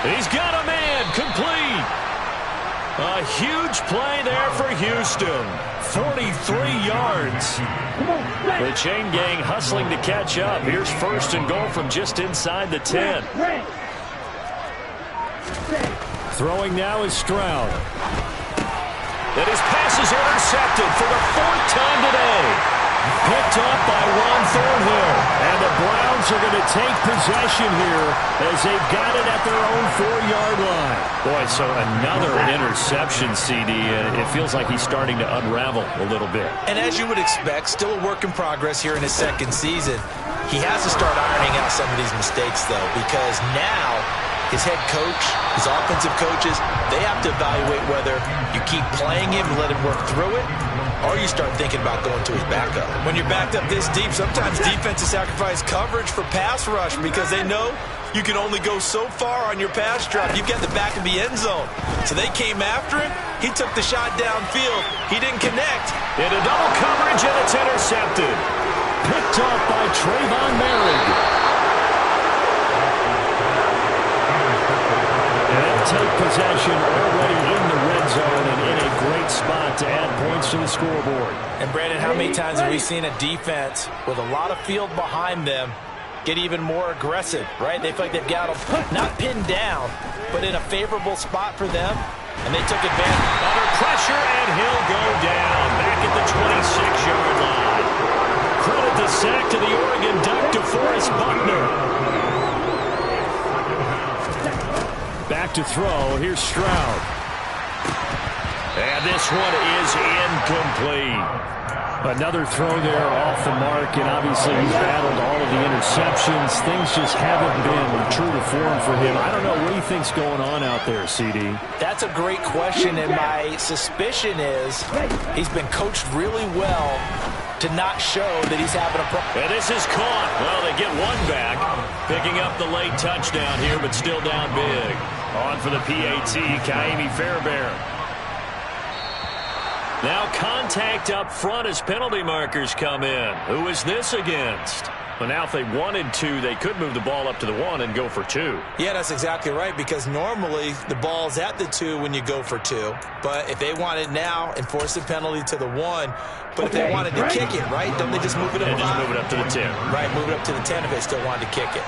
He's got a man complete. A huge play there for Houston. 43 yards. The chain gang hustling to catch up. Here's 1st and goal from just inside the 10. Throwing now is Stroud. And his pass is intercepted for the 4th time today. Picked up by Juan Thornhill. And the Browns are going to take possession here as they've got it at their own 4-yard line. Boy, so another interception, CD. It feels like he's starting to unravel a little bit. And as you would expect, still a work in progress here in his 2nd season. He has to start ironing out some of these mistakes, though, because now his head coach, his offensive coaches, they have to evaluate whether you keep playing him and let him work through it, or you start thinking about going to his backup. When you're backed up this deep, sometimes defenses sacrifice coverage for pass rush because they know you can only go so far on your pass drop. You've got the back of the end zone. So they came after him. He took the shot downfield. He didn't connect. Into double coverage, and it's intercepted. Picked up by Trayvon Merrick. Take possession already in the red zone and in a great spot to add points to the scoreboard. And Brandon, how many times have we seen a defense with a lot of field behind them get even more aggressive, right? They feel like they've got them not pinned down, but in a favorable spot for them, and they took advantage. Under pressure, and he'll go down back at the 26-yard line. Credit the sack to the Oregon Duck, DeForest Buckner. Back to throw. Here's Stroud. And this one is incomplete. Another throw there off the mark, and obviously he's battled all of the interceptions. Things just haven't been true to form for him. I don't know what he thinks going on out there, CD. That's a great question, and my suspicion is he's been coached really well to not show that he's having a problem. And this is caught. Well, they get one back, picking up the late touchdown here, but still down big. On for the PAT, Ka'imi Fairbairn. Now contact up front as penalty markers come in. Who is this against? Well, now if they wanted to, they could move the ball up to the 1 and go for 2. Yeah, that's exactly right, because normally the ball's at the 2 when you go for 2. But if they want it now, enforce the penalty to the 1. But if they wanted to kick it, right, don't they just move it up? And just move it up to the 10. Right, move it up to the 10 if they still wanted to kick it.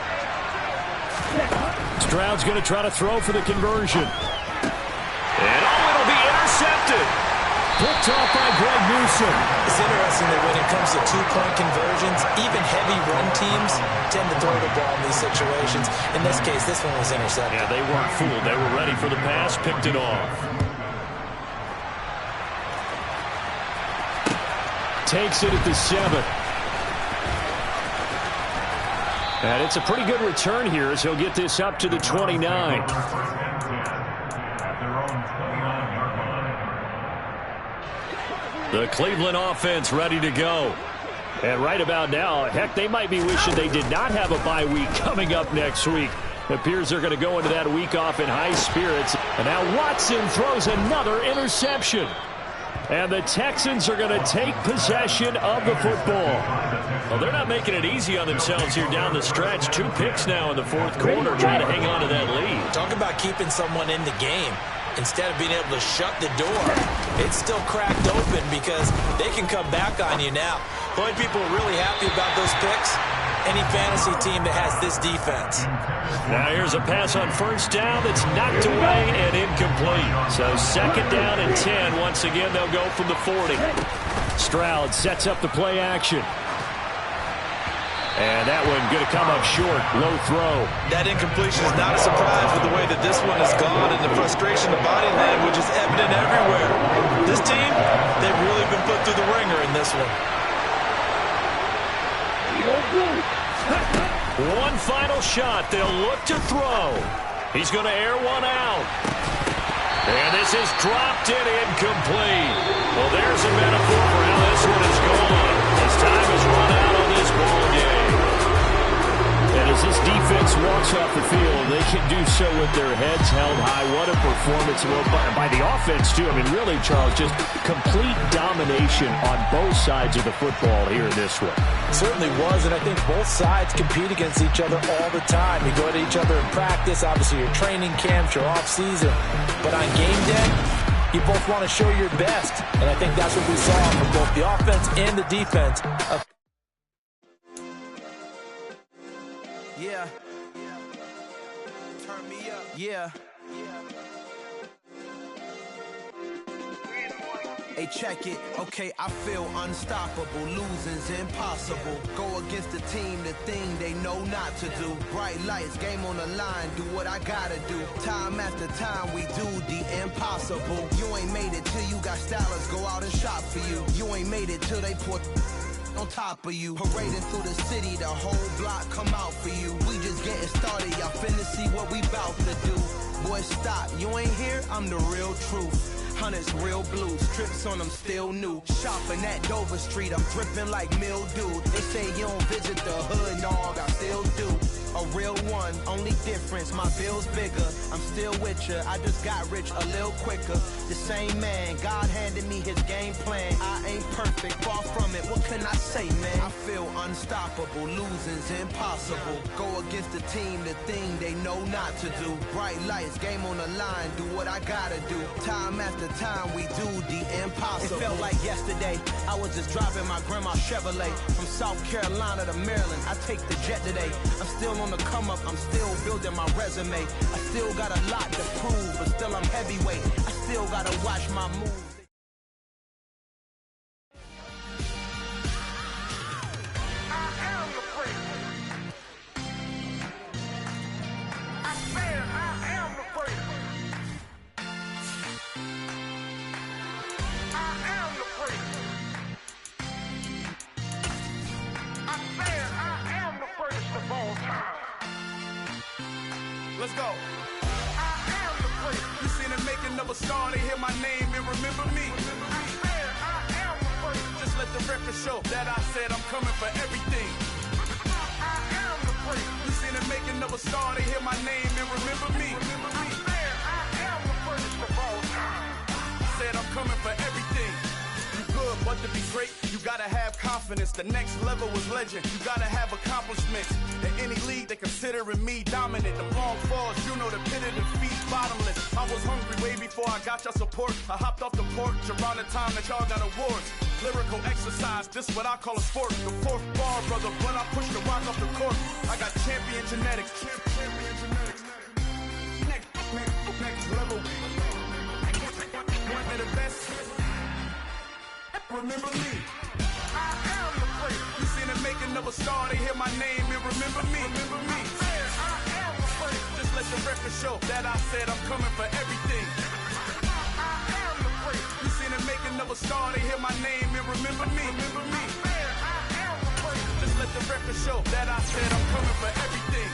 Stroud's going to try to throw for the conversion. And it'll be intercepted. Picked off by Greg Newsome. It's interesting that when it comes to two-point conversions, even heavy run teams tend to throw the ball in these situations. In this case, this one was intercepted. Yeah, they weren't fooled. They were ready for the pass, picked it off. Takes it at the 7. And it's a pretty good return here as he'll get this up to the 29. The Cleveland offense ready to go. And right about now, heck, they might be wishing they did not have a bye week coming up next week. It appears they're going to go into that week off in high spirits. And now Watson throws another interception. And the Texans are going to take possession of the football. Well, they're not making it easy on themselves here down the stretch. 2 picks now in the 4th quarter, trying to hang on to that lead. Talk about keeping someone in the game. Instead of being able to shut the door, it's still cracked open because they can come back on you now. The only people really happy about those picks, any fantasy team that has this defense. Now here's a pass on 1st down that's knocked away and incomplete. So 2nd down and 10. Once again, they'll go from the 40. Stroud sets up the play action. And that one going to come up short. Low throw. That incompletion is not a surprise with the way that this one has gone, and the frustration, the body language is evident everywhere. This team, they've really been put through the ringer in this one. One final shot. They'll look to throw. He's going to air one out. And this is dropped in incomplete. Well, there's a metaphor for how this one is gone. As time has run out on this ball game. And as this defense walks off the field, they can do so with their heads held high. What a performance by the offense, too. I mean, really, Charles, just complete domination on both sides of the football here in this one. Certainly was, and I think both sides compete against each other all the time. You go to each other in practice, obviously your training camps, your off-season. But on game day, you both want to show your best. And I think that's what we saw from both the offense and the defense. Yeah. Turn me up. Yeah. Hey, check it. Okay, I feel unstoppable. Losing's impossible. Go against the team, the thing they know not to do. Bright lights, game on the line, do what I gotta do. Time after time, we do the impossible. You ain't made it till you got stylers go out and shop for you. You ain't made it till they put on top of you. Parading through the city, the whole block come out for you. We just getting started, y'all finna see what we bout to do. Boy, stop, you ain't here, I'm the real truth. Hunters, real blue, strips on them still new. Shopping at Dover Street, I'm dripping like mildew. They say you don't visit the hood, dog, I still do. A real one, only difference, my bill's bigger. I'm still with ya, I just got rich a little quicker. The same man, God handed me his game plan. I ain't perfect, far from it, what can I say, man? I feel unstoppable, losing's impossible. Go against the team, the thing they know not to do. Bright lights, game on the line, do what I gotta do. Time after time, we do the impossible. It felt like yesterday, I was just driving my grandma's Chevrolet. From South Carolina to Maryland, I take the jet today. I'm still on the come up, I'm still building my resume. I still got a lot to prove, but still I'm heavyweight. I still gotta watch my moves. Let's go. I am the freak. You seen the making of a star, they hear my name and remember me. I am the freak. Just let the record show that I said I'm coming for everything. I am the freak. You seen the making of a star, they hear my name and remember me. I am the freak of all time. Said I'm coming for everything. want to be great, you gotta have confidence. The next level was legend. You gotta have accomplishments. In any league, they considering me dominant. The long falls, you know the pit of defeat, bottomless. I was hungry way before I got your support. I hopped off the porch around the time that y'all got awards. Lyrical exercise, this what I call a sport. The fourth bar, brother, when I push the rock off the court. I got champion genetics. Next level. One of the best. Remember me. I am the place. You seen the making of a star, they hear my name and remember me. Remember me. I am the place. Just let the record show that I said I'm coming for everything. I am the place. You seen the making of a star, they hear my name and remember me. Remember me. I am the place. Just let the record show that I said I'm coming for everything.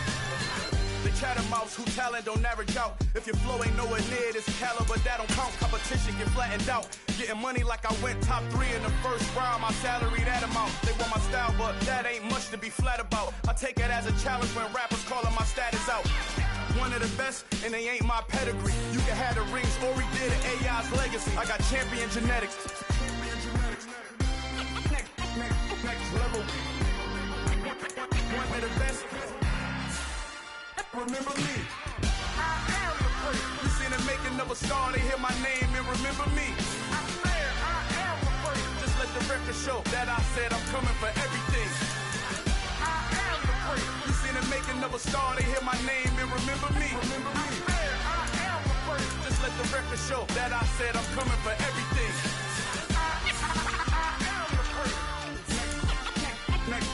The chattermouths who talent don't average out. If your flow ain't nowhere near this caliber, that don't count. Competition get flattened out. Getting money like I went top 3 in the first round. My salary that amount. They want my style, but that ain't much to be flat about. I take it as a challenge when rappers calling my status out. One of the best, and they ain't my pedigree. You can have the rings, or we did it, AI's legacy. I got champion genetics. Next level. One of the best. Remember me. I am the place. You seen the making of a star, they hear my name and remember me. I said I am the place. Just let the record show that I said I'm coming for everything. I am the place. You seen the making of a star, they hear my name and remember me. Remember me. I said I am the place. Just let the record show that I said I'm coming for everything. I am the place. Next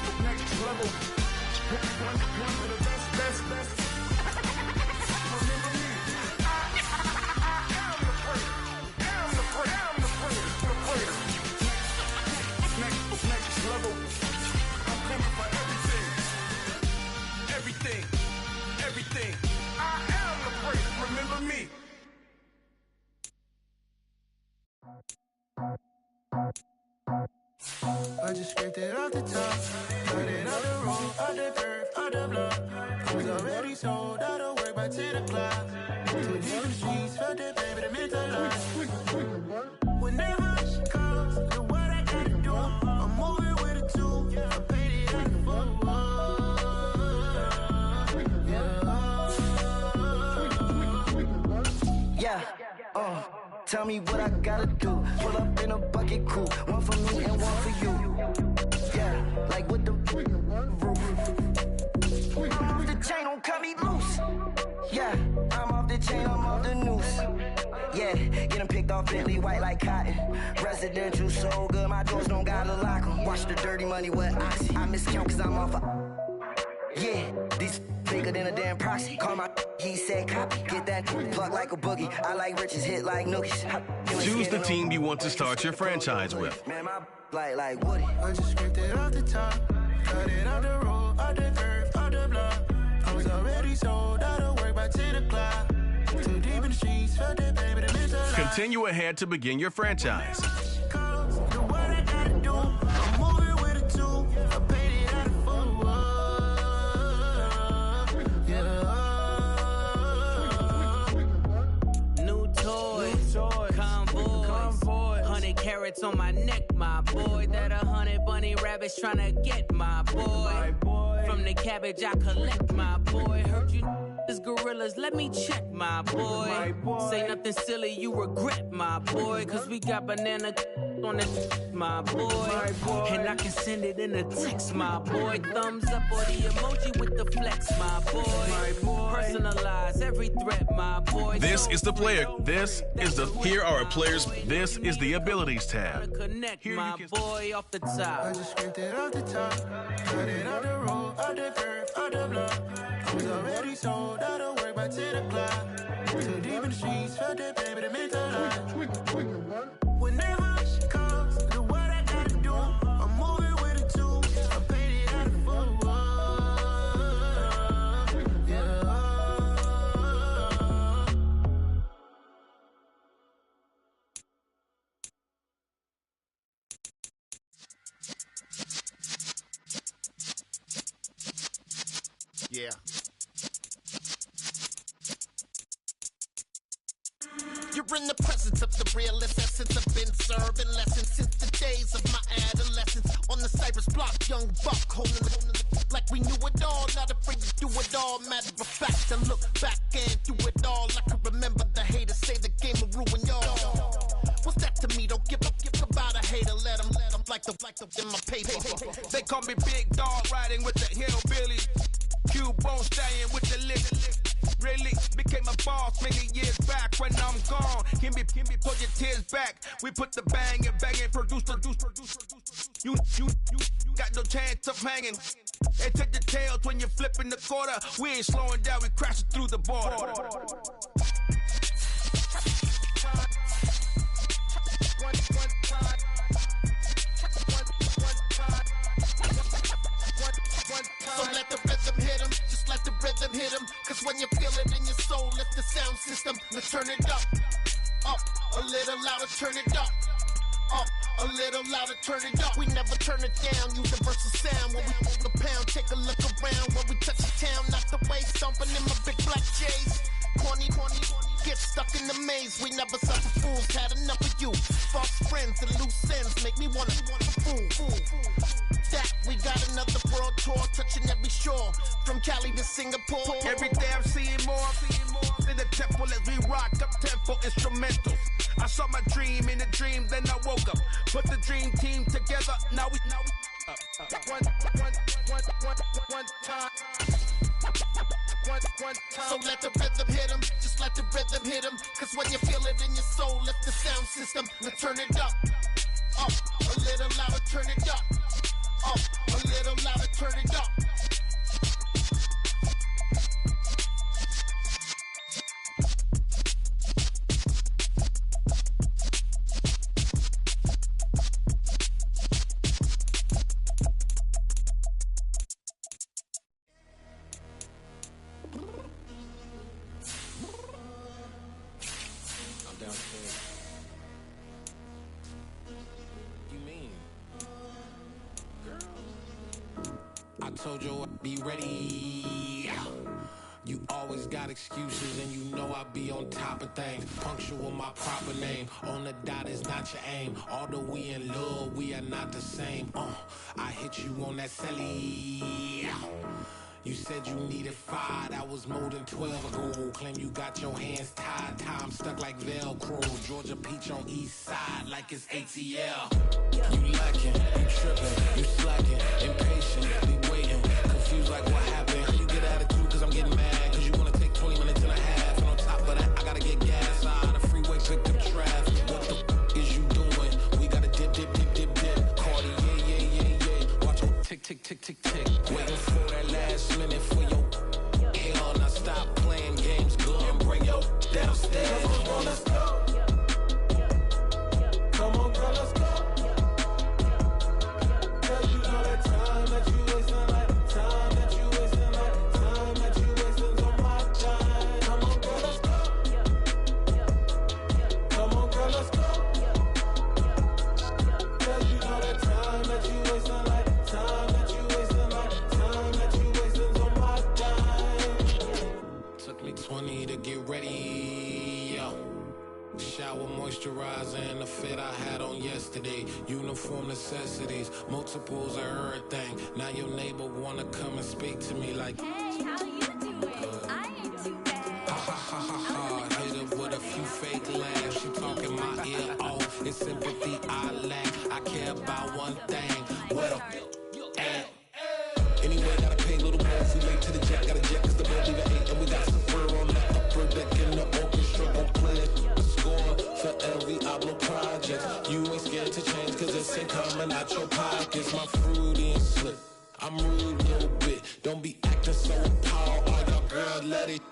level. One of the best. Everything. I am the place. Remember me. I just scraped it off the top, got it out the road, out the curve, out the block. I was already sold out of work by 10 o'clock. Too deep in the streets, felt that baby, the mental loss. When that rush comes, do what I gotta do. I'm moving with a two, I paid it out the full. Tell me what I gotta do. Pull up in a bucket crew, one for me and one for you. Yeah, like with the roof. I'm off the chain, don't cut me loose. Yeah, I'm off the chain, I'm off the noose. Yeah, getting picked off Bentley white like cotton. Residential so good, my doors don't gotta lock 'em. Watch the dirty money with oxy. I miscount cause I'm off yeah, these bigger than a damn proxy. Call my he said copy. Get that plug like a boogie. I like riches, hit like nookies. Choose the team you want to start your franchise with. Man, my like Woody. I just scraped it off the top. Cut it out the road, out the curve, out the block. I was already sold out of work by 10 o'clock. Too deep in the streets, felt that baby, the mental loss. Continue ahead to begin your franchise. Carrots on my neck, my boy. That 100 bunny rabbits tryna get my boy. From the cabbage I collect, my boy. Heard you is gorillas, let me check, my boy. Say nothing silly, you regret, my boy. Cause we got banana on it, my boy. And I can send it in a text, my boy. Thumbs up or the emoji with the flex, my boy. Personalize every threat, my boy. This is the player. This is the. Here are our players. This is the abilities tab. Connect my boy off the top. I just scraped it off the top. Cut it out the road, out the curve, out the block. I was already sold out of work by 10 o'clock. Too deep in the streets, felt that baby, the mental loss. When that rush comes, do what I gotta do. I'm moving with a two. I paid it out of full. Yeah. You in the presence of the realest essence. I've been serving lessons since the days of my adolescence. On the Cypress block, young buck holding the like we knew it all. Not afraid to do it all. Matter of fact, I look back and do it all. I can remember the haters say the game will ruin y'all. What's that to me? Don't give about a hater. Let them like the in my paper. They call me Big Dog, riding with the hillbillies. Cubone staying with the lick. Really became a boss many years back. When I'm gone, can me pull your tears back. We put the bang and produce. You got no chance of hanging. They take the tails when you're flipping the quarter. We ain't slowing down, we crashing through the border. So let the rhythm hit him, just let the rhythm hit him. Cause when you feel it in your soul, lift the sound system. Let's turn it up, a little louder, turn it up, a little louder, turn it up. We never turn it down, universal sound. When we move the pound, take a look around. When we touch the town, knock the way, stomping in my big black J's. Corny, get stuck in the maze. We never suffer fools, had enough of you. False friends and loose ends make me wanna fool. That we got another world tour, touching every shore, from Cali to Singapore. Every day I'm seeing more in the temple as we rock up tempo instrumentals. I saw my dream in a dream, then I woke up. Put the dream team together, now we one time. So let the rhythm hit him, just let the rhythm hit him. Cause when you feel it in your soul, lift the sound system. Let's turn it up, a little louder, turn it up, a little louder, turn it up. Told you I'd be ready. You always got excuses and you know I be on top of things. Punctual my proper name. On the dot is not your aim. Although we in love, we are not the same. I hit you on that celly. You said you needed 5, that was more than 12 ago. Claim you got your hands tied, time stuck like Velcro. Georgia Peach on east side like it's ATL. You lacking, you tripping, you slacking, impatient, be waiting, confused like what happened. How you get attitude cause I'm getting mad, cause you wanna take 20 minutes and a half. And on top of that, I gotta get gas out of the freeway, pick up traffic. What the is you doing? We gotta dip. Cardi, yeah. Watch your tick. Waiting for that last minute for your hell. Now stop playing games, go and bring your downstairs. Come on, let's go. Come on, girl, let's go. Girl, you know that time that you wasting, like time that you wasting, like time that you wasting on my time. Come on, girl, let's go. Come on, girl, let's go. Girl, you know that time that you wasting, like time that you wasting, like time that you wasting on my time. Took me 20 to get ready, yo. Shower, moisturizer, and the fit I had on yesterday. Uniform necessities, multiples of everything. Now your neighbor wanna come and speak to me like, hey, how you doing? I ain't too bad. Ha. Hit her with a few fake laughs. She talking my ear off. It's sympathy I lack. I care about one thing. What up? Anyway, gotta pay a little more if we late to the jet. Gotta jet cause the boat leave at 8. And we got some fur on the upper deck in the orchestra. Gon' play a score for every Ablo project. You ain't scared to change cause it's ain't coming out your pockets. My fruity and slip. I'm rude a little bit. Don't be acting so appalled. All y'all girl, let it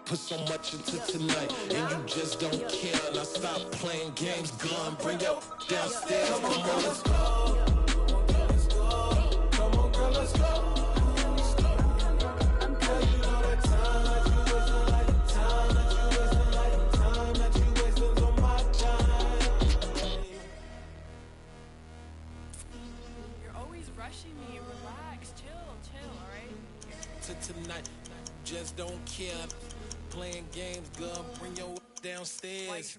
put so much into tonight. And you just don't care. Now stop playing games. Gun, bring your downstairs. Come on, let's go. Come on, girl, let's go. Tonight, just don't care. Playing games, girl, bring your downstairs.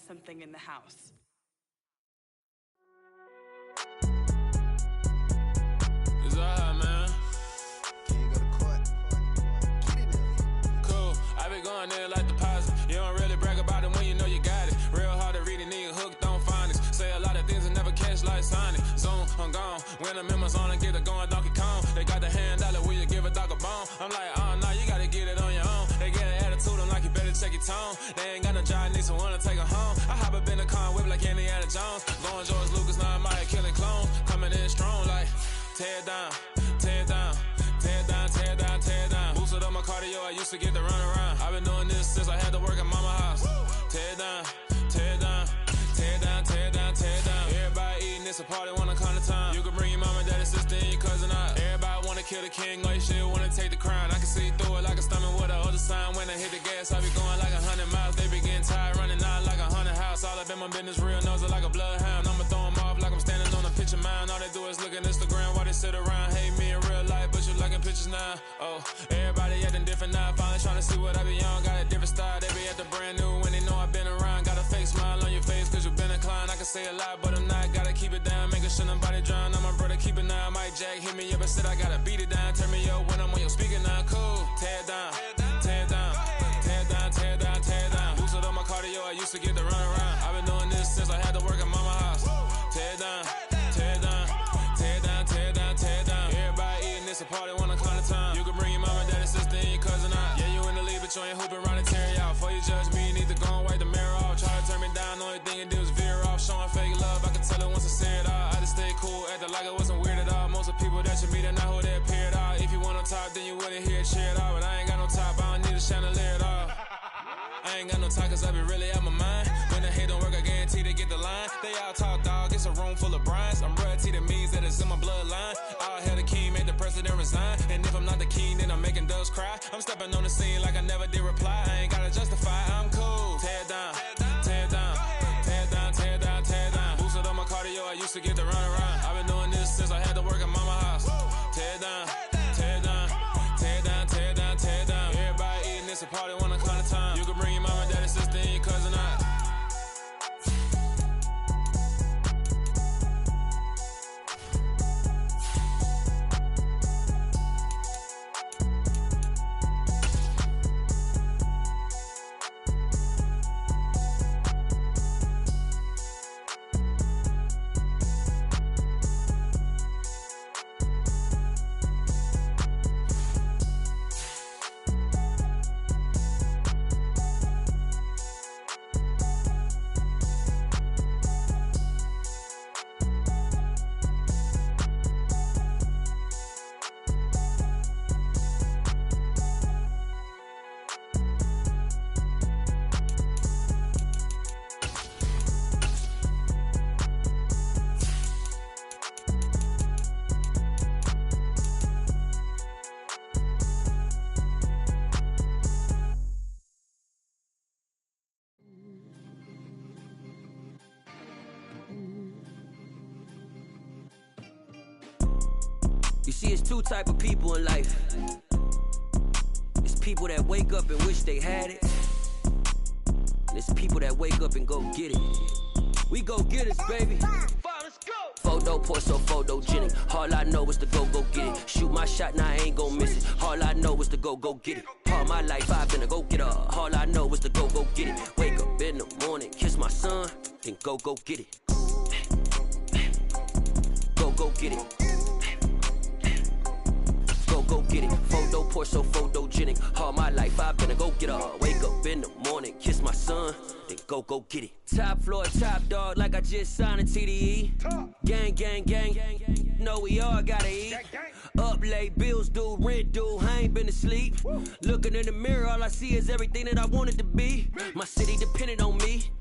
Something in the house. It's alright, man. Can you go to court? Get it in. Cool, I been going there like deposit. You don't really brag about it when you know you got it. Real hard to read a nigga hooked, don't find it. Say a lot of things and never catch like Sonic. Zone, I'm gone. When I'm in my zone, I get it going Donkey Kong. They got the hand dollar, will you give a dog a bone? I'm like, oh no, you gotta get it on your own. They get an attitude, I'm like, you better check your tone. They ain't got no job, need someone to take her home. I hop up in the car, whip like Indiana Jones. Going George Lucas, now I'm out killing clones. Coming in strong like, tear down, tear down, tear down, tear down, tear down. Boosted up my cardio, I used to get to run around. I've been doing this since I had to work at mama house. Tear down, tear down, tear down, tear down, tear down. Everybody eating, it's a party, wanna come to time. You can bring your mama, daddy, sister, and your cousin out. Everybody wanna kill the king, or you shit wanna take the crown. I can see through it like a stomach with a other sign. When I hit the gas, I be going like 100 miles. They be getting tired, running out like 100 house. All up in my business, real nose like a bloodhound. I'ma throw them off like I'm standing on a picture mound. All they do is look at Instagram while they sit around. Hate me in real life, but you liking pictures now. Oh, everybody acting different now. Finally trying to see what I be on. Got a different style, they be at the brand new when they know I've been around. Got a fake smile on your face cause you been inclined. I can say a lot, but I'm not. Gotta keep it down, making sure nobody drown. I'm my brother, keep it now. Mike Jack hit me up and said I gotta beat it down. Turn me up when I'm on your speaker now. Cool, tear down, tear down, tear down, tear down, tear down. Boosted up my cardio, I used to get to run around. I've been doing this since I had to work at mama house. Tear down, tear down, tear down, tear down, tear down. Everybody eating, it's a party, wanna climb the time. You can bring your mama, daddy, sister, and your cousin out. Yeah, you in the lead, but you ain't hooping around and tear you out. Before you judge me, you need to go and wipe the mirror off. Try to turn me down, only thing you do is veer off. Showing fake love, I can tell it once I say it all. I just stay cool, acting like it wasn't weird at all. Most of the people that you meet are not who they appear at all. If you want on top, then you wouldn't hear it cheer at all. But I ain't got no top, I don't need a chandelier at all. I ain't got no talk cause I be really out my mind. When the hate don't work, I guarantee they get the line. They all talk dog, it's a room full of brines. I'm royalty, that means that it's in my bloodline. All hell the king, made the president resign. And if I'm not the king, then I'm making doves cry. I'm stepping on the scene like I never did reply. I ain't gotta justify, I'm cool. Tear down, tear down, tear down, tear down, tear down. Boosted up my cardio, I used to get to run around. I've been doing this since I had to work at mama house. Tear down, tear down, tear down, tear down, tear down. Everybody eating, it's a party, wanna come to time. You can bring your mama, daddy, sister, and your cousin out. You see, it's two type of people in life. It's people that wake up and wish they had it, and it's people that wake up and go get it. We go get it, baby. Photo post so photogenic. All I know is to go get it. Shoot my shot, now I ain't gon' miss it. All I know is to go get it. All my life I've been a go getter. All I know is to go get it. Wake up in the morning, kiss my son, then go get it. Go get it. Go get it. Photo post so photogenic. All my life I've been a go getter. Wake up in the morning, kiss my son, then go get it. Top floor, top dog, like I just signed a TDE. Gang, gang, gang. Know we all gotta eat. Up late, bills due, rent due. I ain't been asleep. Looking in the mirror, all I see is everything that I wanted to be. My city depended on me.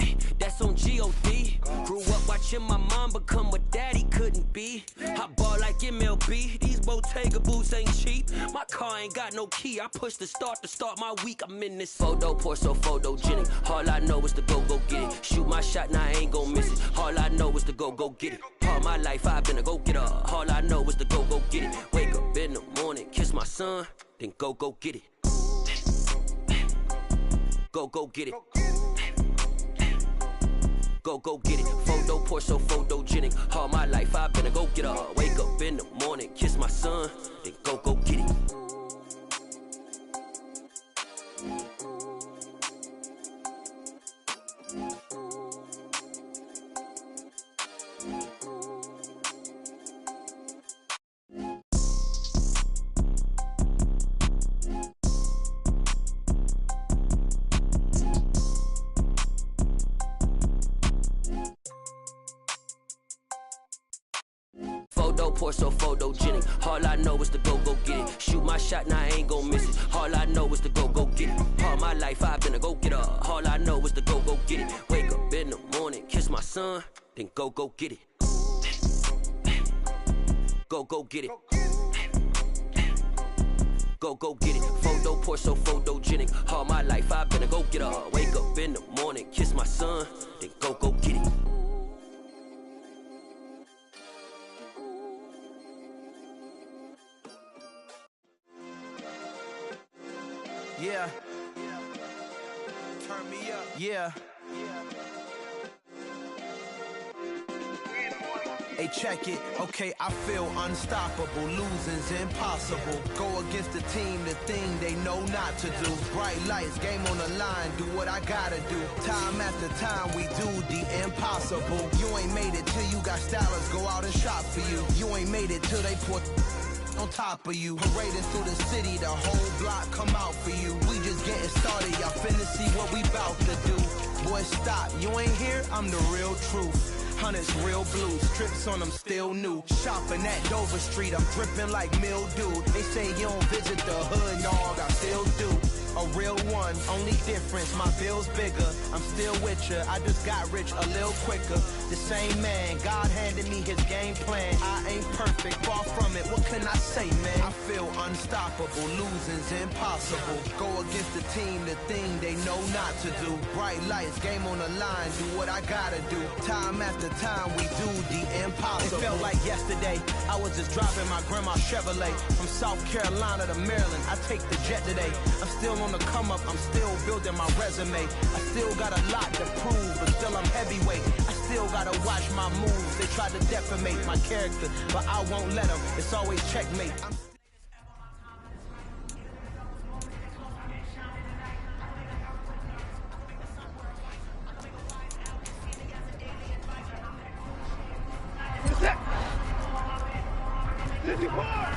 that's on G.O.D. Grew up watching my mom become what daddy couldn't be. I ball like MLB, these Bottega boots ain't cheap. My car ain't got no key, I push the start to start my week. I'm in this photo, pour so photogenic. All I know is to go get it. Shoot my shot, now I ain't gon' miss it. All I know is to go get it. All my life I've been a go-getter. All I know is to go get it. Wake up in the morning, kiss my son, then go get it. Go get it. Go get it. Photo, pour so photogenic. All my life I've been a go-getter. Wake up in the morning, kiss my son, then go get it. Pour so photogenic. All I know is to go get it. Shoot my shot, now I ain't gon' miss it. All I know is to go get it. All my life I've been a go-getter. All I know is to go get it. Wake up in the morning, kiss my son, then go get it. Go get it. Go get it. Photo, pour so photogenic. All my life I've been a go-getter. Wake up in the morning, kiss my son, then go get it. Yeah. Turn me up. Yeah. Hey, check it. Okay, I feel unstoppable. Losing's impossible. Go against the team, the thing they know not to do. Bright lights, game on the line, do what I gotta do. Time after time, we do the impossible. You ain't made it till you got stylers go out and shop for you. You ain't made it till they put on top of you. Parading through the city, the whole block come out for you. We just getting started, y'all finna see what we bout to do. Boy, stop, you ain't here, I'm the real truth. Hunters, real blue, strips on them still new. Shopping at Dover Street, I'm dripping like mildew. They say you don't visit the hood, dog, I still do. A real one, only difference, my bill's bigger. I'm still with ya, I just got rich a little quicker. The same man, God handed me his game plan. I ain't perfect, far from it, what can I say, man? I feel unstoppable, losing's impossible. Go against the team, the thing they know not to do. Bright lights, game on the line, do what I gotta do. Time after time, we do the impossible. It felt like yesterday, I was just driving my grandma's Chevrolet. From South Carolina to Maryland, I take the jet today. I'm still on the come up, I'm still building my resume. I still got a lot to prove, but still I'm heavyweight. I still gotta watch my moves. They try to defamate my character, but I won't let them. It's always checkmate. Report!